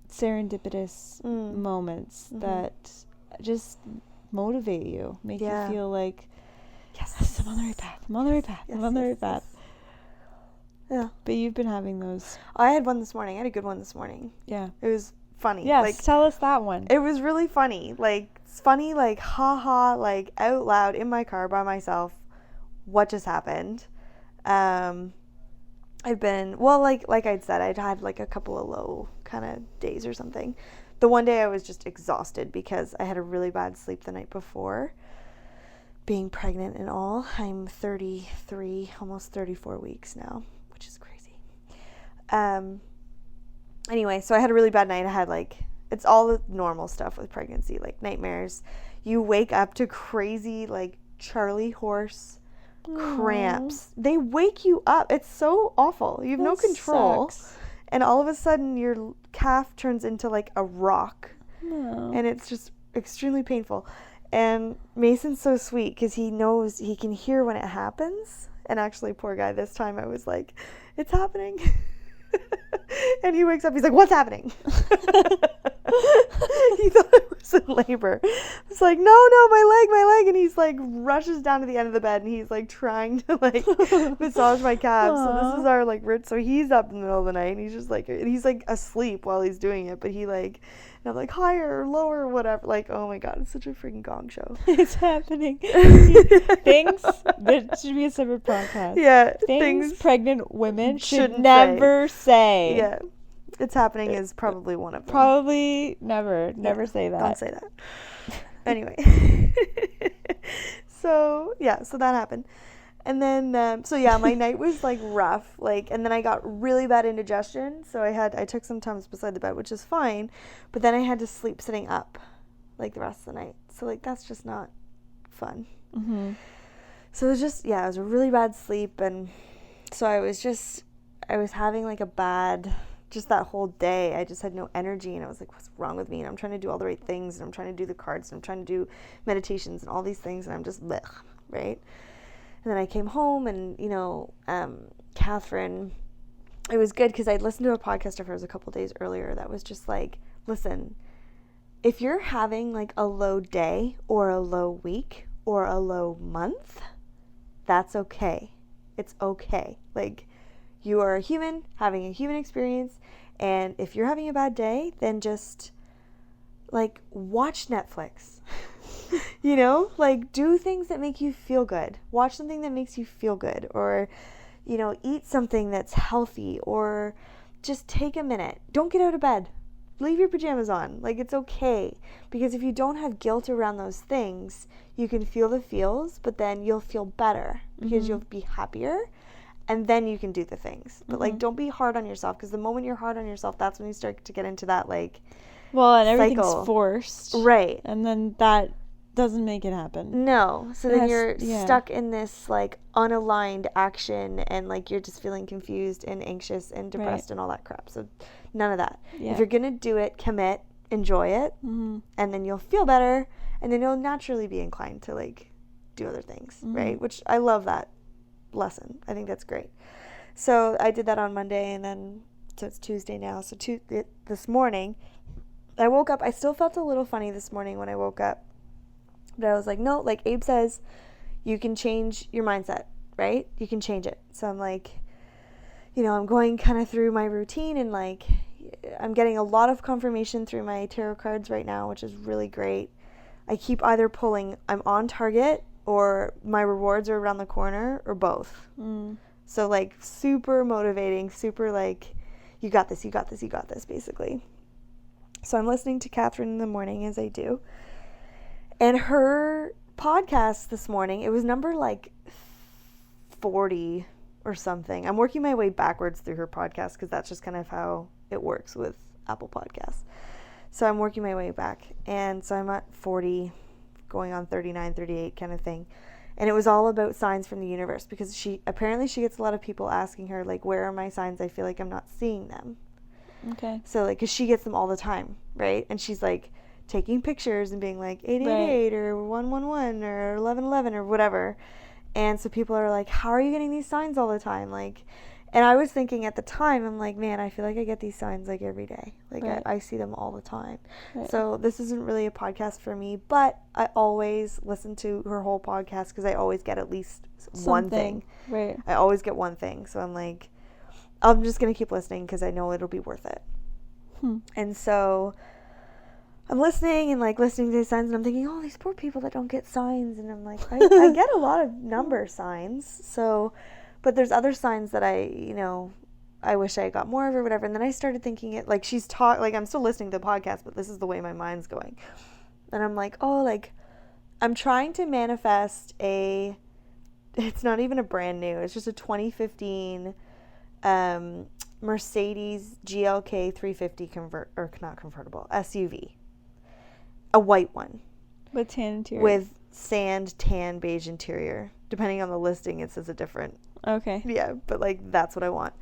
S2: serendipitous moments that just motivate you, make you feel like, yes, I'm on the right path. I'm on the right path. I'm on the right path. Yeah. But you've been having those.
S1: I had one this morning. I had a good one this morning.
S2: Yeah.
S1: It was funny.
S2: Yes, like, tell us that one.
S1: It was really funny. Like, it's funny, like, haha, like, out loud in my car by myself. What just happened? I've been, like I'd said, I'd had, like, a couple of low kind of days or something. The one day I was just exhausted because I had a really bad sleep the night before. Being pregnant and all. I'm 33, almost 34 weeks now. Which is crazy. Anyway, so I had a really bad night. I had, like, it's all the normal stuff with pregnancy, like nightmares. You wake up to crazy, like, Charlie horse cramps. They wake you up. It's so awful. You have no control. Sucks. And all of a sudden your calf turns into, like, a rock. No. And it's just extremely painful. And Mason's so sweet because he knows, he can hear when it happens. And actually, poor guy, this time I was like, it's happening. And he wakes up, he's like, what's happening? He thought I was in labor. It's like, no, my leg. And he's like, rushes down to the end of the bed and he's like trying to like massage my calves. Aww. So this is our like, so he's up in the middle of the night and he's just like, he's like asleep while he's doing it. But he like, and I'm like, higher or lower or whatever. Like, oh my God, it's such a freaking gong show.
S2: It's happening. Things that should be a separate podcast.
S1: Yeah.
S2: Things pregnant women should never say.
S1: Yeah. It's happening is probably one of them.
S2: Probably never say that.
S1: Don't say that. Anyway. So that happened. And then, my night was, like, rough, like, and then I got really bad indigestion, so I took some Tums beside the bed, which is fine, but then I had to sleep sitting up, like, the rest of the night, so, like, that's just not fun. Mm-hmm. So it was just, it was a really bad sleep, and so I was having, like, just that whole day, I just had no energy, and I was like, what's wrong with me, and I'm trying to do all the right things, and I'm trying to do the cards, and I'm trying to do meditations, and all these things, and I'm just, blech, right? And then I came home and, Catherine, it was good because I'd listened to a podcast of hers a couple days earlier that was just like, listen, if you're having like a low day or a low week or a low month, that's okay. It's okay. Like, you are a human having a human experience. And if you're having a bad day, then just like watch Netflix. Like, do things that make you feel good. Watch something that makes you feel good. Or, eat something that's healthy. Or just take a minute. Don't get out of bed. Leave your pajamas on. Like, it's okay. Because if you don't have guilt around those things, you can feel the feels, but then you'll feel better. Because you'll be happier. And then you can do the things. But, like, don't be hard on yourself. Because the moment you're hard on yourself, that's when you start to get into that, like,
S2: well, and everything's
S1: cycle.
S2: Forced.
S1: Right.
S2: And then that doesn't make it happen.
S1: No. So then you're stuck in this, like, unaligned action and, like, you're just feeling confused and anxious and depressed and all that crap. So none of that. Yeah. If you're going to do it, commit, enjoy it, and then you'll feel better, and then you'll naturally be inclined to, like, do other things, right? Which I love that lesson. I think that's great. So I did that on Monday, and then, so it's Tuesday now. So this morning, I woke up. I still felt a little funny this morning when I woke up. But I was like, no, like Abe says, you can change your mindset, right? You can change it. So I'm like, you know, I'm going kind of through my routine, and like I'm getting a lot of confirmation through my tarot cards right now, which is really great. I keep either pulling I'm on target, or my rewards are around the corner, or both. So like super motivating, super like, you got this, you got this, you got this, basically. So I'm listening to Catherine in the morning, as I do. And her podcast this morning, it was number like 40 or something. I'm working my way backwards through her podcast because that's just kind of how it works with Apple Podcasts. So I'm working my way back. And so I'm at 40, going on 39, 38 kind of thing. And it was all about signs from the universe, because she gets a lot of people asking her, like, where are my signs? I feel like I'm not seeing them.
S2: Okay.
S1: So, like, because she gets them all the time, right? And she's, like, taking pictures and being like 888 or 111 or 1111 or whatever. And so people are like, how are you getting these signs all the time? Like, and I was thinking at the time, I'm like, man, I feel like I get these signs like every day. Like I see them all the time. Right. So this isn't really a podcast for me, but I always listen to her whole podcast because I always get at least one thing.
S2: Right.
S1: I always get one thing. So I'm like, I'm just going to keep listening because I know it'll be worth it. And so I'm listening and like listening to the signs, and I'm thinking, oh, these poor people that don't get signs. And I'm like, I get a lot of number signs. So, but there's other signs that I wish I got more of or whatever. And then I started thinking it, like I'm still listening to the podcast, but this is the way my mind's going. And I'm like, oh, like I'm trying to manifest it's not even a brand new, it's just a 2015 Mercedes GLK 350 convertible SUV. A white one.
S2: With tan interior.
S1: With sand, tan, beige interior. Depending on the listing, it says a different.
S2: Okay.
S1: Yeah, but like that's what I want.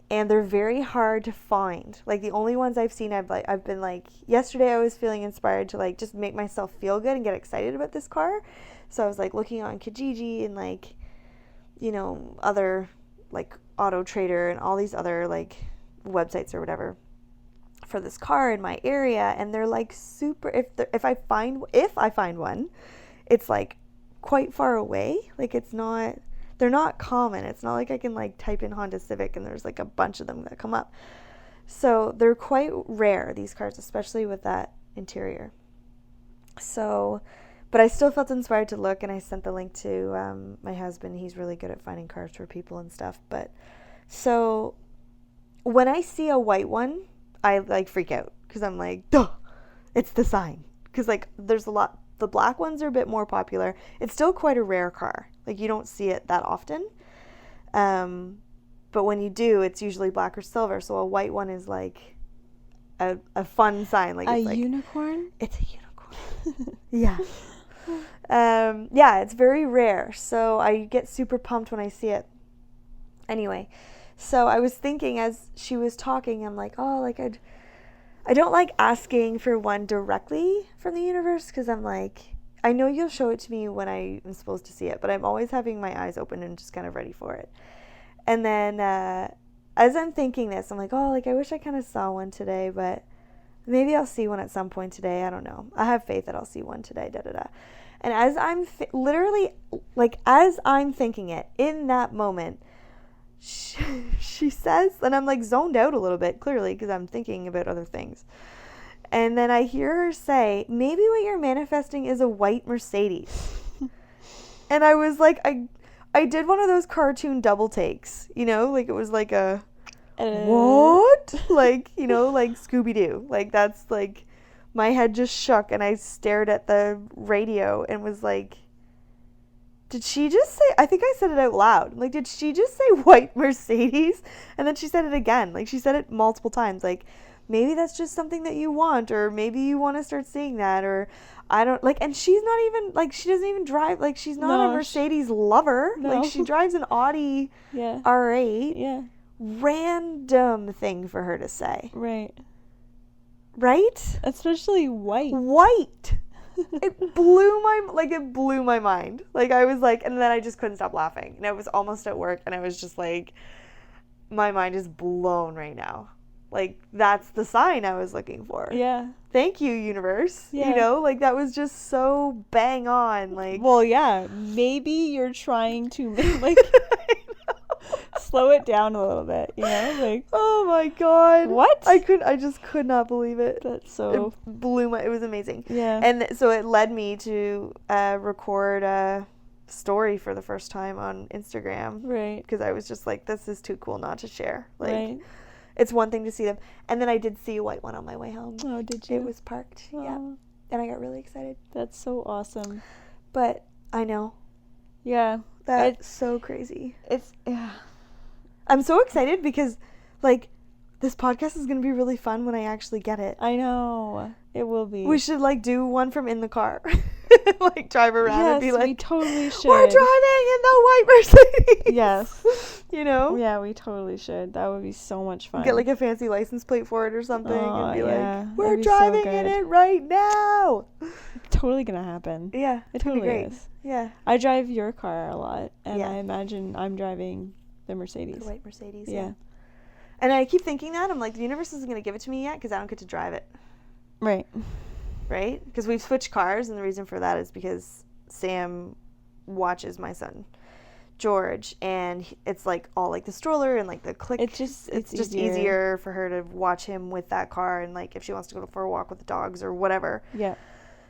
S1: And they're very hard to find. Like the only ones I've seen, I've been like, yesterday I was feeling inspired to like just make myself feel good and get excited about this car. So I was like looking on Kijiji and like, other like Auto Trader and all these other like websites or whatever for this car in my area, and they're like super, if I find one, it's like quite far away. Like they're not common. It's not like I can like type in Honda Civic and there's like a bunch of them that come up. So they're quite rare, these cars, especially with that interior. So, but I still felt inspired to look, and I sent the link to my husband. He's really good at finding cars for people and stuff. But so when I see a white one, I like freak out because I'm like, duh, it's the sign. Because like there's a lot, the black ones are a bit more popular. It's still quite a rare car. Like you don't see it that often. But when you do, it's usually black or silver. So a white one is like a fun sign. Like it's
S2: unicorn?
S1: It's a unicorn. Yeah. Yeah, it's very rare. So I get super pumped when I see it. Anyway, so I was thinking as she was talking, I'm like, oh, like I don't like asking for one directly from the universe, because I'm like, I know you'll show it to me when I am supposed to see it, but I'm always having my eyes open and just kind of ready for it. And then as I'm thinking this, I'm like, oh, like I wish I kind of saw one today, but maybe I'll see one at some point today. I don't know. I have faith that I'll see one today, da-da-da. And as I'm literally, like as I'm thinking it, in that moment, she says, and I'm like zoned out a little bit, clearly, because I'm thinking about other things. And then I hear her say, maybe what you're manifesting is a white Mercedes. And I was like, I did one of those cartoon double takes, like it was like a, what? Like, like Scooby-Doo. Like that's like, my head just shook and I stared at the radio and was like, did she just say, I think I said it out loud. Like, did she just say white Mercedes? And then she said it again. Like, she said it multiple times. Like, maybe that's just something that you want, or maybe you want to start seeing that, or I don't, like, and she's not even, like, she doesn't even drive, like, she's not a Mercedes lover. No. Like, she drives an Audi R8. Yeah. Random thing for her to say.
S2: Right.
S1: Right?
S2: Especially white.
S1: White. It blew my mind. Like I was like, and then I just couldn't stop laughing. And I was almost at work and I was just like, my mind is blown right now. Like that's the sign I was looking for.
S2: Yeah.
S1: Thank you, universe.
S2: Yeah.
S1: Like that was just so bang on. Like,
S2: well, yeah, maybe you're trying to like slow it down a little bit, you know? Like,
S1: oh my God.
S2: What?
S1: I just could not believe it.
S2: That's so...
S1: It blew my... It was amazing.
S2: Yeah.
S1: And so it led me to record a story for the first time on Instagram.
S2: Right.
S1: Because I was just like, this is too cool not to share. Like,
S2: right.
S1: It's one thing to see them. And then I did see a white one on my way home.
S2: Oh, did you?
S1: It was parked.
S2: Oh.
S1: Yeah. And I got really excited.
S2: That's so awesome.
S1: But I know.
S2: Yeah.
S1: That's so crazy.
S2: Yeah.
S1: I'm so excited because, like, this podcast is going to be really fun when I actually get it.
S2: I know. It will be.
S1: We should, like, do one from in the car. Like, drive around and be like,
S2: we totally should.
S1: We're driving in the white Mercedes.
S2: Yes.
S1: You know?
S2: Yeah, we totally should. That would be so much fun.
S1: Get, like, a fancy license plate for it or something and be like, we're
S2: be
S1: driving
S2: so
S1: in it right now.
S2: Totally going to happen.
S1: Yeah.
S2: It totally is.
S1: Yeah.
S2: I drive your car a lot, and
S1: yeah.
S2: I imagine I'm driving the Mercedes.
S1: The white Mercedes,
S2: yeah.
S1: And I keep thinking that. I'm like, the universe isn't going to give it to me yet because I don't get to drive it.
S2: Right.
S1: Right? Because we've switched cars, and the reason for that is because Sam watches my son, George, and it's like all like the stroller and like the click. It's just easier for her to watch him with that car, and like if she wants to go for a walk with the dogs or whatever.
S2: Yeah.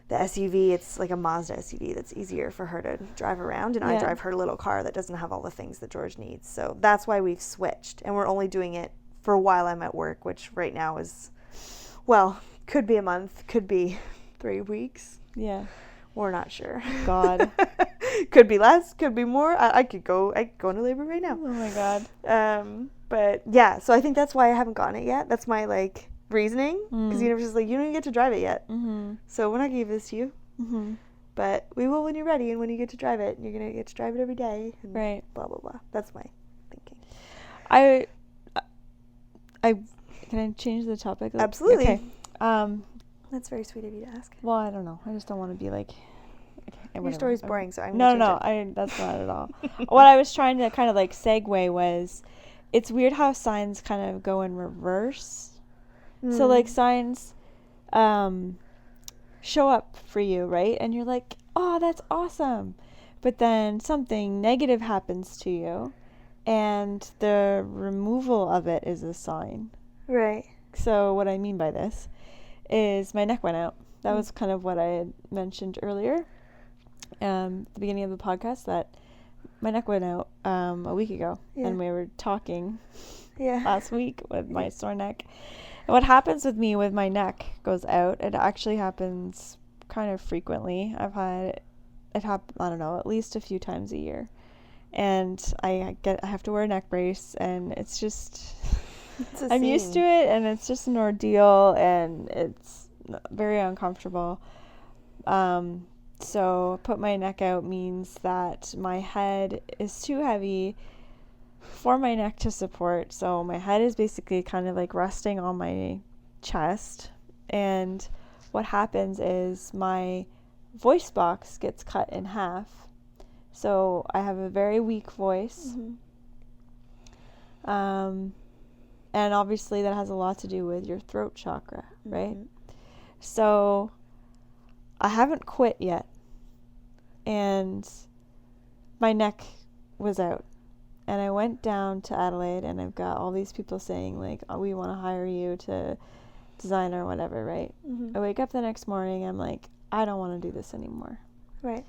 S1: The SUV, it's like a Mazda SUV that's easier for her to drive around, and I drive her little car that doesn't have all the things that George needs. So that's why we've switched, and we're only doing it for a while I'm at work, which right now is, well, could be a month, could be 3 weeks.
S2: Yeah.
S1: We're not sure.
S2: God.
S1: Could be less, could be more. I could go into labor right now.
S2: Oh my God.
S1: But yeah, so I think that's why I haven't gotten it yet. That's my like reasoning, because the universe is like, you don't get to drive it yet. Mm-hmm. So we're not gonna give this to you. Mm-hmm. But we will when you're ready, and when you get to drive it, you're gonna get to drive it every day. And
S2: right.
S1: Blah blah blah. That's my thinking.
S2: I can I change the topic?
S1: Absolutely.
S2: Okay.
S1: That's very sweet of you to ask.
S2: Well, I don't know. I just don't want to be like. Okay,
S1: your story's boring, so I'm
S2: no. That's not at all. What I was trying to kind of like segue was, it's weird how signs kind of go in reverse. So like signs, show up for you, right? And you're like, oh, that's awesome. But then something negative happens to you, and the removal of it is a sign.
S1: Right.
S2: So what I mean by this is my neck went out. That was kind of what I had mentioned earlier, at the beginning of the podcast, that my neck went out a week ago, and we were talking last week with my sore neck. And what happens with me with my neck goes out, it actually happens kind of frequently. I've had it happen, I don't know, at least a few times a year. And I have to wear a neck brace, and it's just, I'm used to it, and it's just an ordeal, and it's very uncomfortable. So put my neck out means that my head is too heavy for my neck to support. So my head is basically kind of like resting on my chest, and what happens is my voice box gets cut in half. So I have a very weak voice. Mm-hmm. And obviously that has a lot to do with your throat chakra, right? Mm-hmm. So I haven't quit yet, and my neck was out. And I went down to Adelaide, and I've got all these people saying, like, oh, we want to hire you to design or whatever, right? Mm-hmm. I wake up the next morning, I'm like, I don't want to do this anymore. Right.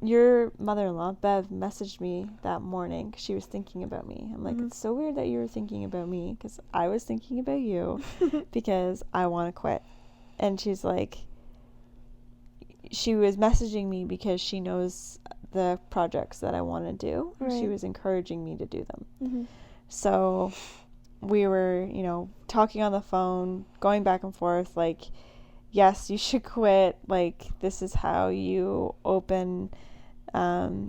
S2: Your mother-in-law, Bev, messaged me that morning 'cause she was thinking about me. I'm like, it's so weird that you were thinking about me, because I was thinking about you because I want to quit. And she's like, she was messaging me because she knows the projects that I want to do. Right. She was encouraging me to do them. Mm-hmm. So we were, talking on the phone, going back and forth, like, yes, you should quit. Like, this is how you open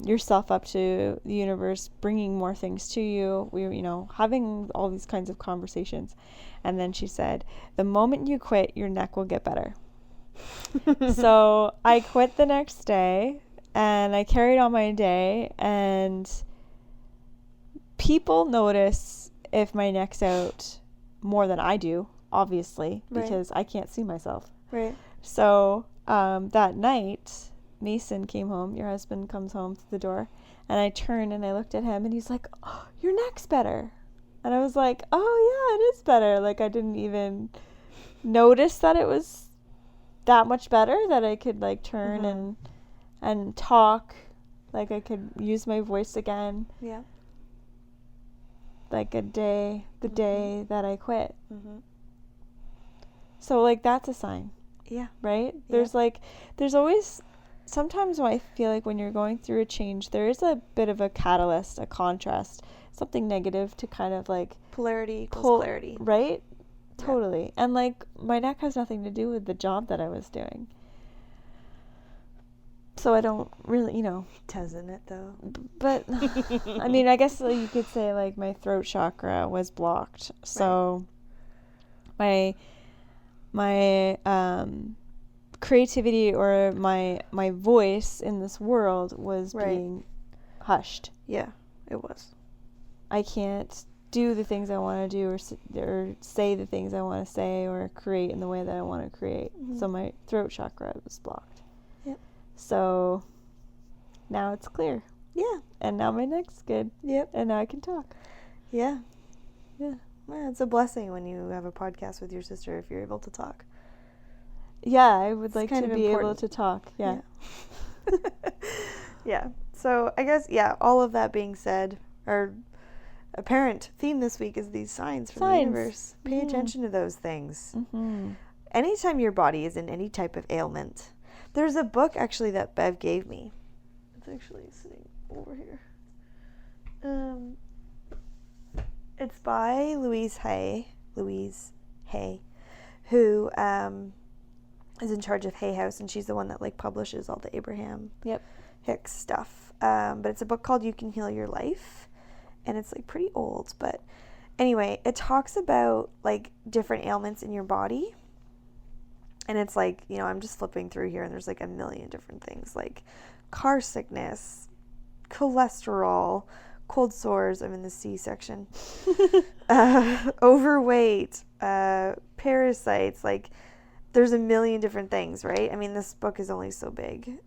S2: yourself up to the universe, bringing more things to you. We were, having all these kinds of conversations. And then she said, the moment you quit, your neck will get better. So I quit the next day, and I carried on my day, and people notice if my neck's out more than I do, obviously, because I can't see myself. Right. So that night, Mason came home, your husband comes home to the door, And I turned and I looked at him and he's like, oh, your neck's better. And I was like, oh, yeah, it is better. Like, I didn't even notice that it was that much better, that I could, like, turn and talk. Like, I could use my voice again.
S1: Yeah.
S2: Like, the day that I quit. So, like, that's a sign.
S1: Yeah.
S2: Right?
S1: Yeah.
S2: There's always, sometimes I feel like when you're going through a change, there is a bit of a catalyst, a contrast, something negative to kind of, like,
S1: polarity equals clarity.
S2: Right?
S1: Yeah.
S2: Totally. And, like, my neck has nothing to do with the job that I was doing. So I don't really,
S1: Doesn't it, though?
S2: But, I mean, I guess you could say, like, my throat chakra was blocked. So my creativity or my voice in this world was being hushed.
S1: Yeah, it was.
S2: I can't do the things I want to do or say the things I want to say or create in the way that I want to create. So my throat chakra was blocked.
S1: Yep.
S2: So now it's clear.
S1: Yeah.
S2: And now my neck's good.
S1: Yep.
S2: And now I can talk.
S1: Yeah.
S2: Yeah.
S1: Well, it's a blessing when you have a podcast with your sister if you're able to talk.
S2: Yeah, I would like to be able to talk. Yeah.
S1: Yeah. So I guess, all of that being said, our apparent theme this week is these signs from the universe. Pay attention to those things. Anytime your body is in any type of ailment. There's a book actually that Bev gave me. It's actually sitting over here. It's by Louise Hay, who is in charge of Hay House, and she's the one that like publishes all the Abraham Hicks stuff. But it's a book called You Can Heal Your Life, and it's like pretty old. But anyway, it talks about like different ailments in your body. And it's like, I'm just flipping through here and there's like a million different things like car sickness, cholesterol, cold sores. I'm in the C section. Overweight, parasites. Like there's a million different things, right? I mean, this book is only so big.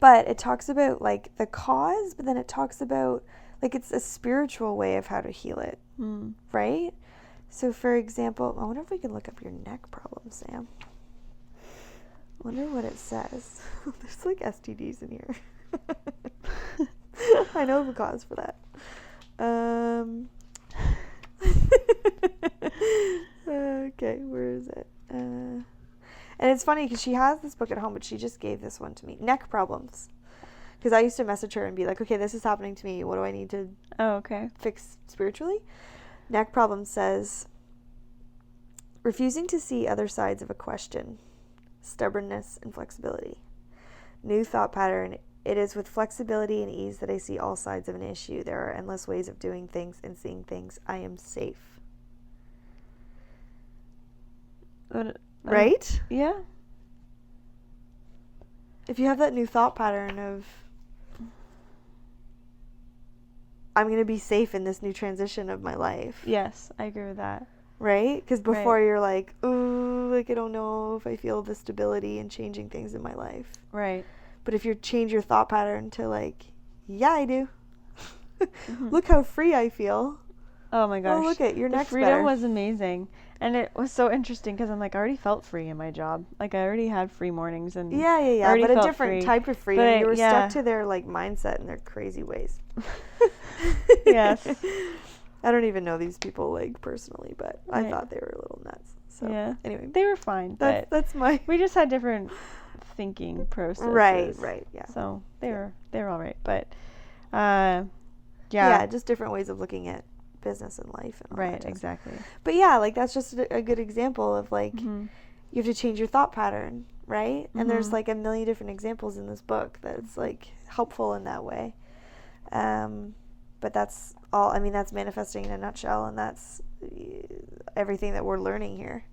S1: But it talks about like the cause, but then it talks about like it's a spiritual way of how to heal it, right? So, for example, I wonder if we can look up your neck problem, Sam. I wonder what it says. There's like STDs in here. I know the cause for that. Okay, where is it? And it's funny because she has this book at home, but she just gave this one to me. Neck problems. Because I used to message her and be like, okay, this is happening to me. What do I need to fix spiritually? Neck problem says, refusing to see other sides of a question, stubbornness and flexibility. New thought pattern, it is with flexibility and ease that I see all sides of an issue. There are endless ways of doing things and seeing things. I am safe. Right?
S2: Yeah.
S1: If you have that new thought pattern of, I'm going to be safe in this new transition of my life.
S2: Yes, I agree with that.
S1: Right? Because before you're like, ooh, like I don't know if I feel the stability in changing things in my life.
S2: Right.
S1: But if you change your thought pattern to like, yeah, I do. Look how free I feel.
S2: Oh my gosh.
S1: Oh, look at your neck's
S2: freedom
S1: better.
S2: was amazing. And it was so interesting because I'm like, I already felt free in my job. Like I already had free mornings and
S1: yeah. But a different type of freedom.
S2: But
S1: you were stuck to their like mindset and their crazy ways.
S2: Yes.
S1: I don't even know these people like personally, but I thought they were a little nuts. So anyway,
S2: they were fine.
S1: That's my.
S2: We just had different thinking processes.
S1: Right. Yeah.
S2: So they were all right, but
S1: just different ways of looking at business and life and all
S2: right,
S1: that
S2: exactly.
S1: But yeah, like that's just a good example of like you have to change your thought pattern, right? And there's like a million different examples in this book that's like helpful in that way. But that's all. I mean, that's manifesting in a nutshell, and that's everything that we're learning here.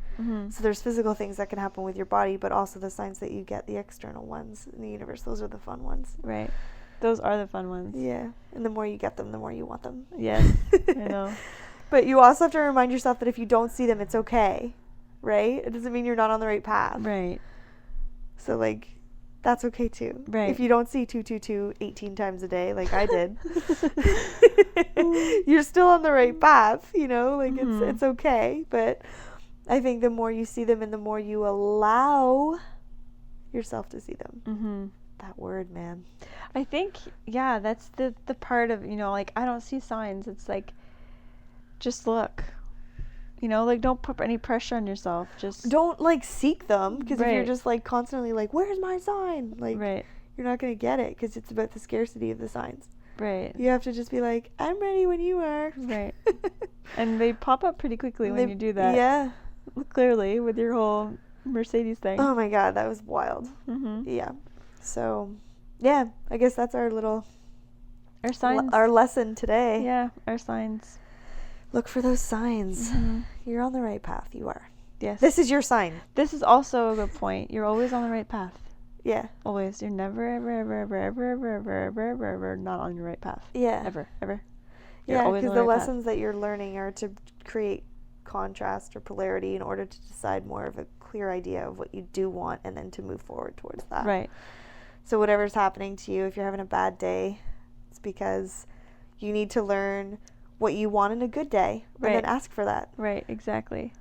S1: So there's physical things that can happen with your body, but also the signs that you get, the external ones in the universe. Those are the fun ones.
S2: Right. Those are the fun ones.
S1: Yeah. And the more you get them, the more you want them.
S2: Yes. I know.
S1: But you also have to remind yourself that if you don't see them, it's okay. Right? It doesn't mean you're not on the right path.
S2: Right.
S1: So, like, that's okay too.
S2: Right.
S1: If you don't see 222 18 times a day like I did, you're still on the right path, you know, like it's okay. But I think the more you see them and the more you allow yourself to see them. Mm-hmm. That word, man.
S2: I think, yeah, that's the part of, you know, like, I don't see signs. It's like, just look. You know, like, don't put any pressure on yourself. Just
S1: don't, like, seek them, because if you're just, like, constantly like, where's my sign? Like, you're not going to get it, because it's about the scarcity of the signs.
S2: Right.
S1: You have to just be like, I'm ready when you are.
S2: Right. And they pop up pretty quickly when you do that.
S1: Yeah.
S2: Clearly, with your whole Mercedes thing.
S1: Oh my God, that was wild. Mm-hmm. Yeah. So, yeah, I guess that's our little...
S2: Our signs.
S1: Our lesson today.
S2: Yeah, our signs.
S1: Look for those signs. Mm-hmm. You're on the right path. You are.
S2: Yes.
S1: This is your sign.
S2: This is also a good point. You're always on the right path.
S1: Yeah.
S2: Always. You're never, ever, ever, ever, ever, ever, ever, ever, ever, ever not on your right path.
S1: Yeah.
S2: Ever, ever.
S1: You're always because the lessons that you're learning are to create contrast or polarity in order to decide more of a clear idea of what you do want and then to move forward towards that.
S2: Right.
S1: So whatever's happening to you, if you're having a bad day, it's because you need to learn what you want in a good day and then ask for that.
S2: Right, exactly.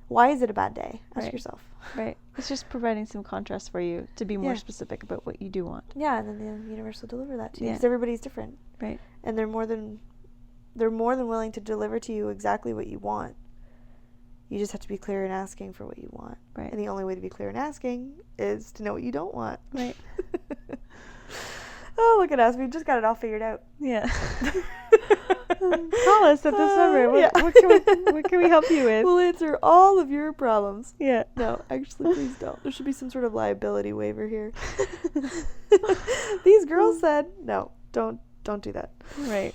S1: Why is it a bad day? Ask yourself.
S2: Right. It's just providing some contrast for you to be more specific about what you do want.
S1: Yeah, and then the universe will deliver that to you because everybody's different.
S2: Right.
S1: And they're more than willing to deliver to you exactly what you want. You just have to be clear in asking for what you want.
S2: Right.
S1: And the only way to be clear in asking is to know what you don't want.
S2: Right.
S1: Oh, look at us. We've just got it all figured out.
S2: Yeah. Call us at this number. What can we help you with?
S1: We'll answer all of your problems.
S2: Yeah.
S1: No, actually, please don't. There should be some sort of liability waiver here. These girls said, no, don't do that.
S2: Right.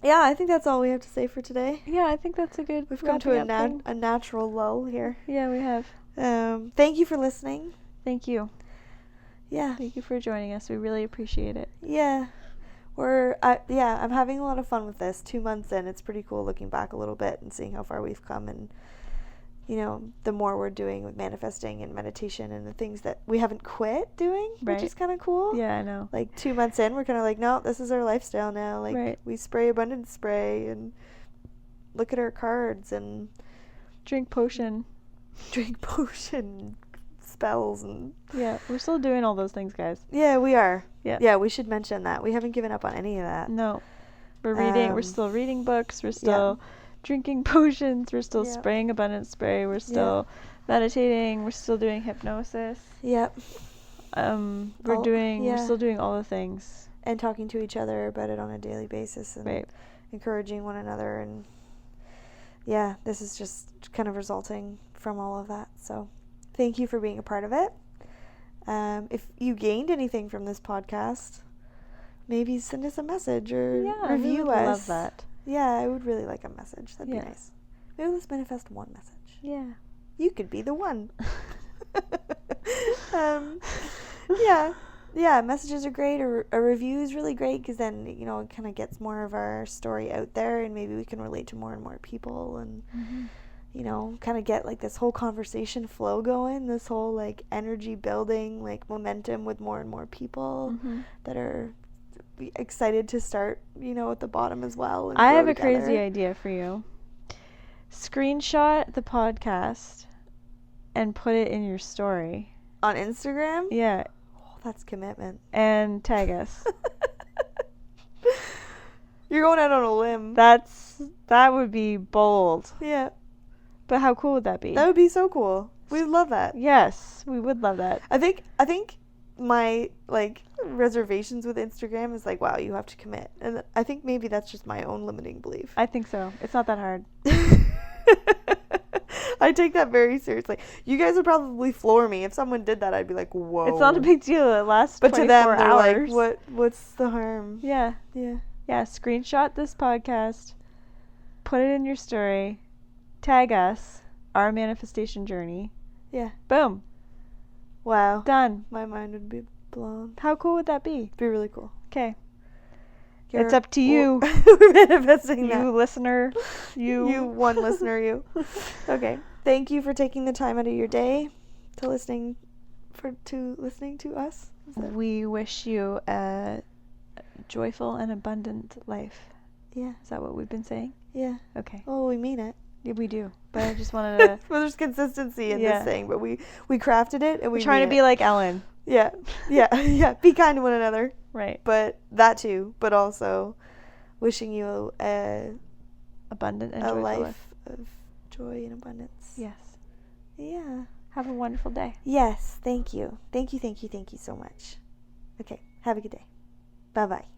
S1: Yeah, I think that's all we have to say for today.
S2: Yeah, I think that's a good...
S1: We've come to a natural lull here.
S2: Yeah, we have.
S1: Thank you for listening.
S2: Thank you.
S1: Yeah.
S2: Thank you for joining us. We really appreciate it.
S1: Yeah. I'm having a lot of fun with this. 2 months in, it's pretty cool looking back a little bit and seeing how far we've come, and you know, the more we're doing with manifesting and meditation and the things that we haven't quit doing, which is kind of cool.
S2: Yeah, I know.
S1: Like 2 months in, we're kind of like, no, this is our lifestyle now. Like we spray abundance spray and look at our cards and
S2: drink potion
S1: spells and
S2: we're still doing all those things, guys.
S1: Yeah, we are. Yeah, we should mention that. We haven't given up on any of that.
S2: No. We're still reading books, we're still drinking potions, we're still spraying abundance spray, we're still meditating, we're still doing hypnosis.
S1: Yep.
S2: We're still doing all the things.
S1: And talking to each other about it on a daily basis and encouraging one another, and this is just kind of resulting from all of that. So thank you for being a part of it. If you gained anything from this podcast, maybe send us a message or review us.
S2: I love that.
S1: Yeah, I would really like a message. That'd be nice. Maybe let's manifest one message.
S2: Yeah.
S1: You could be the one. Messages are great. A review is really great because then, you know, it kind of gets more of our story out there and maybe we can relate to more and more people and, you know, kind of get like this whole conversation flow going, this whole like energy building, like momentum with more and more people that are excited to start, you know, at the bottom as well. And
S2: I have a crazy idea for you. Screenshot the podcast and put it in your story.
S1: On Instagram?
S2: Yeah.
S1: Oh, that's commitment.
S2: And tag us.
S1: You're going out on a limb.
S2: That would be bold.
S1: Yeah.
S2: But how cool would that be?
S1: That would be so cool. We'd love that.
S2: Yes, we would love that.
S1: I think my like reservations with Instagram is like, wow, you have to commit. And I think maybe that's just my own limiting belief.
S2: I think so. It's not that hard.
S1: I take that very seriously. You guys would probably floor me. If someone did that, I'd be like, whoa.
S2: It's not a big deal. It lasts 24 hours. But to them, they're
S1: like, what's the harm?
S2: Yeah.
S1: Yeah.
S2: Yeah, screenshot this podcast, put it in your story, tag us, our manifestation journey.
S1: Yeah.
S2: Boom.
S1: Wow.
S2: Done.
S1: My mind would be blown.
S2: How cool would that be?
S1: It'd be really cool.
S2: Okay. It's up to you.
S1: We're manifesting that.
S2: You listener.
S1: You one listener, you. Okay. Thank you for taking the time out of your day to listening to listening to us?
S2: We wish you a joyful and abundant life.
S1: Yeah.
S2: Is that what we've been saying?
S1: Yeah.
S2: Okay.
S1: Oh, we mean it.
S2: Yeah, we do. But I just wanted to...
S1: Well, there's consistency in this thing, but we crafted it and we're
S2: trying to be like Ellen.
S1: Yeah. Yeah. Be kind to one another.
S2: Right.
S1: But that too. But also wishing you
S2: abundant and
S1: a
S2: joyful
S1: life of joy and abundance.
S2: Yes.
S1: Yeah.
S2: Have a wonderful day.
S1: Yes. Thank you. Thank you so much. Okay. Have a good day. Bye-bye.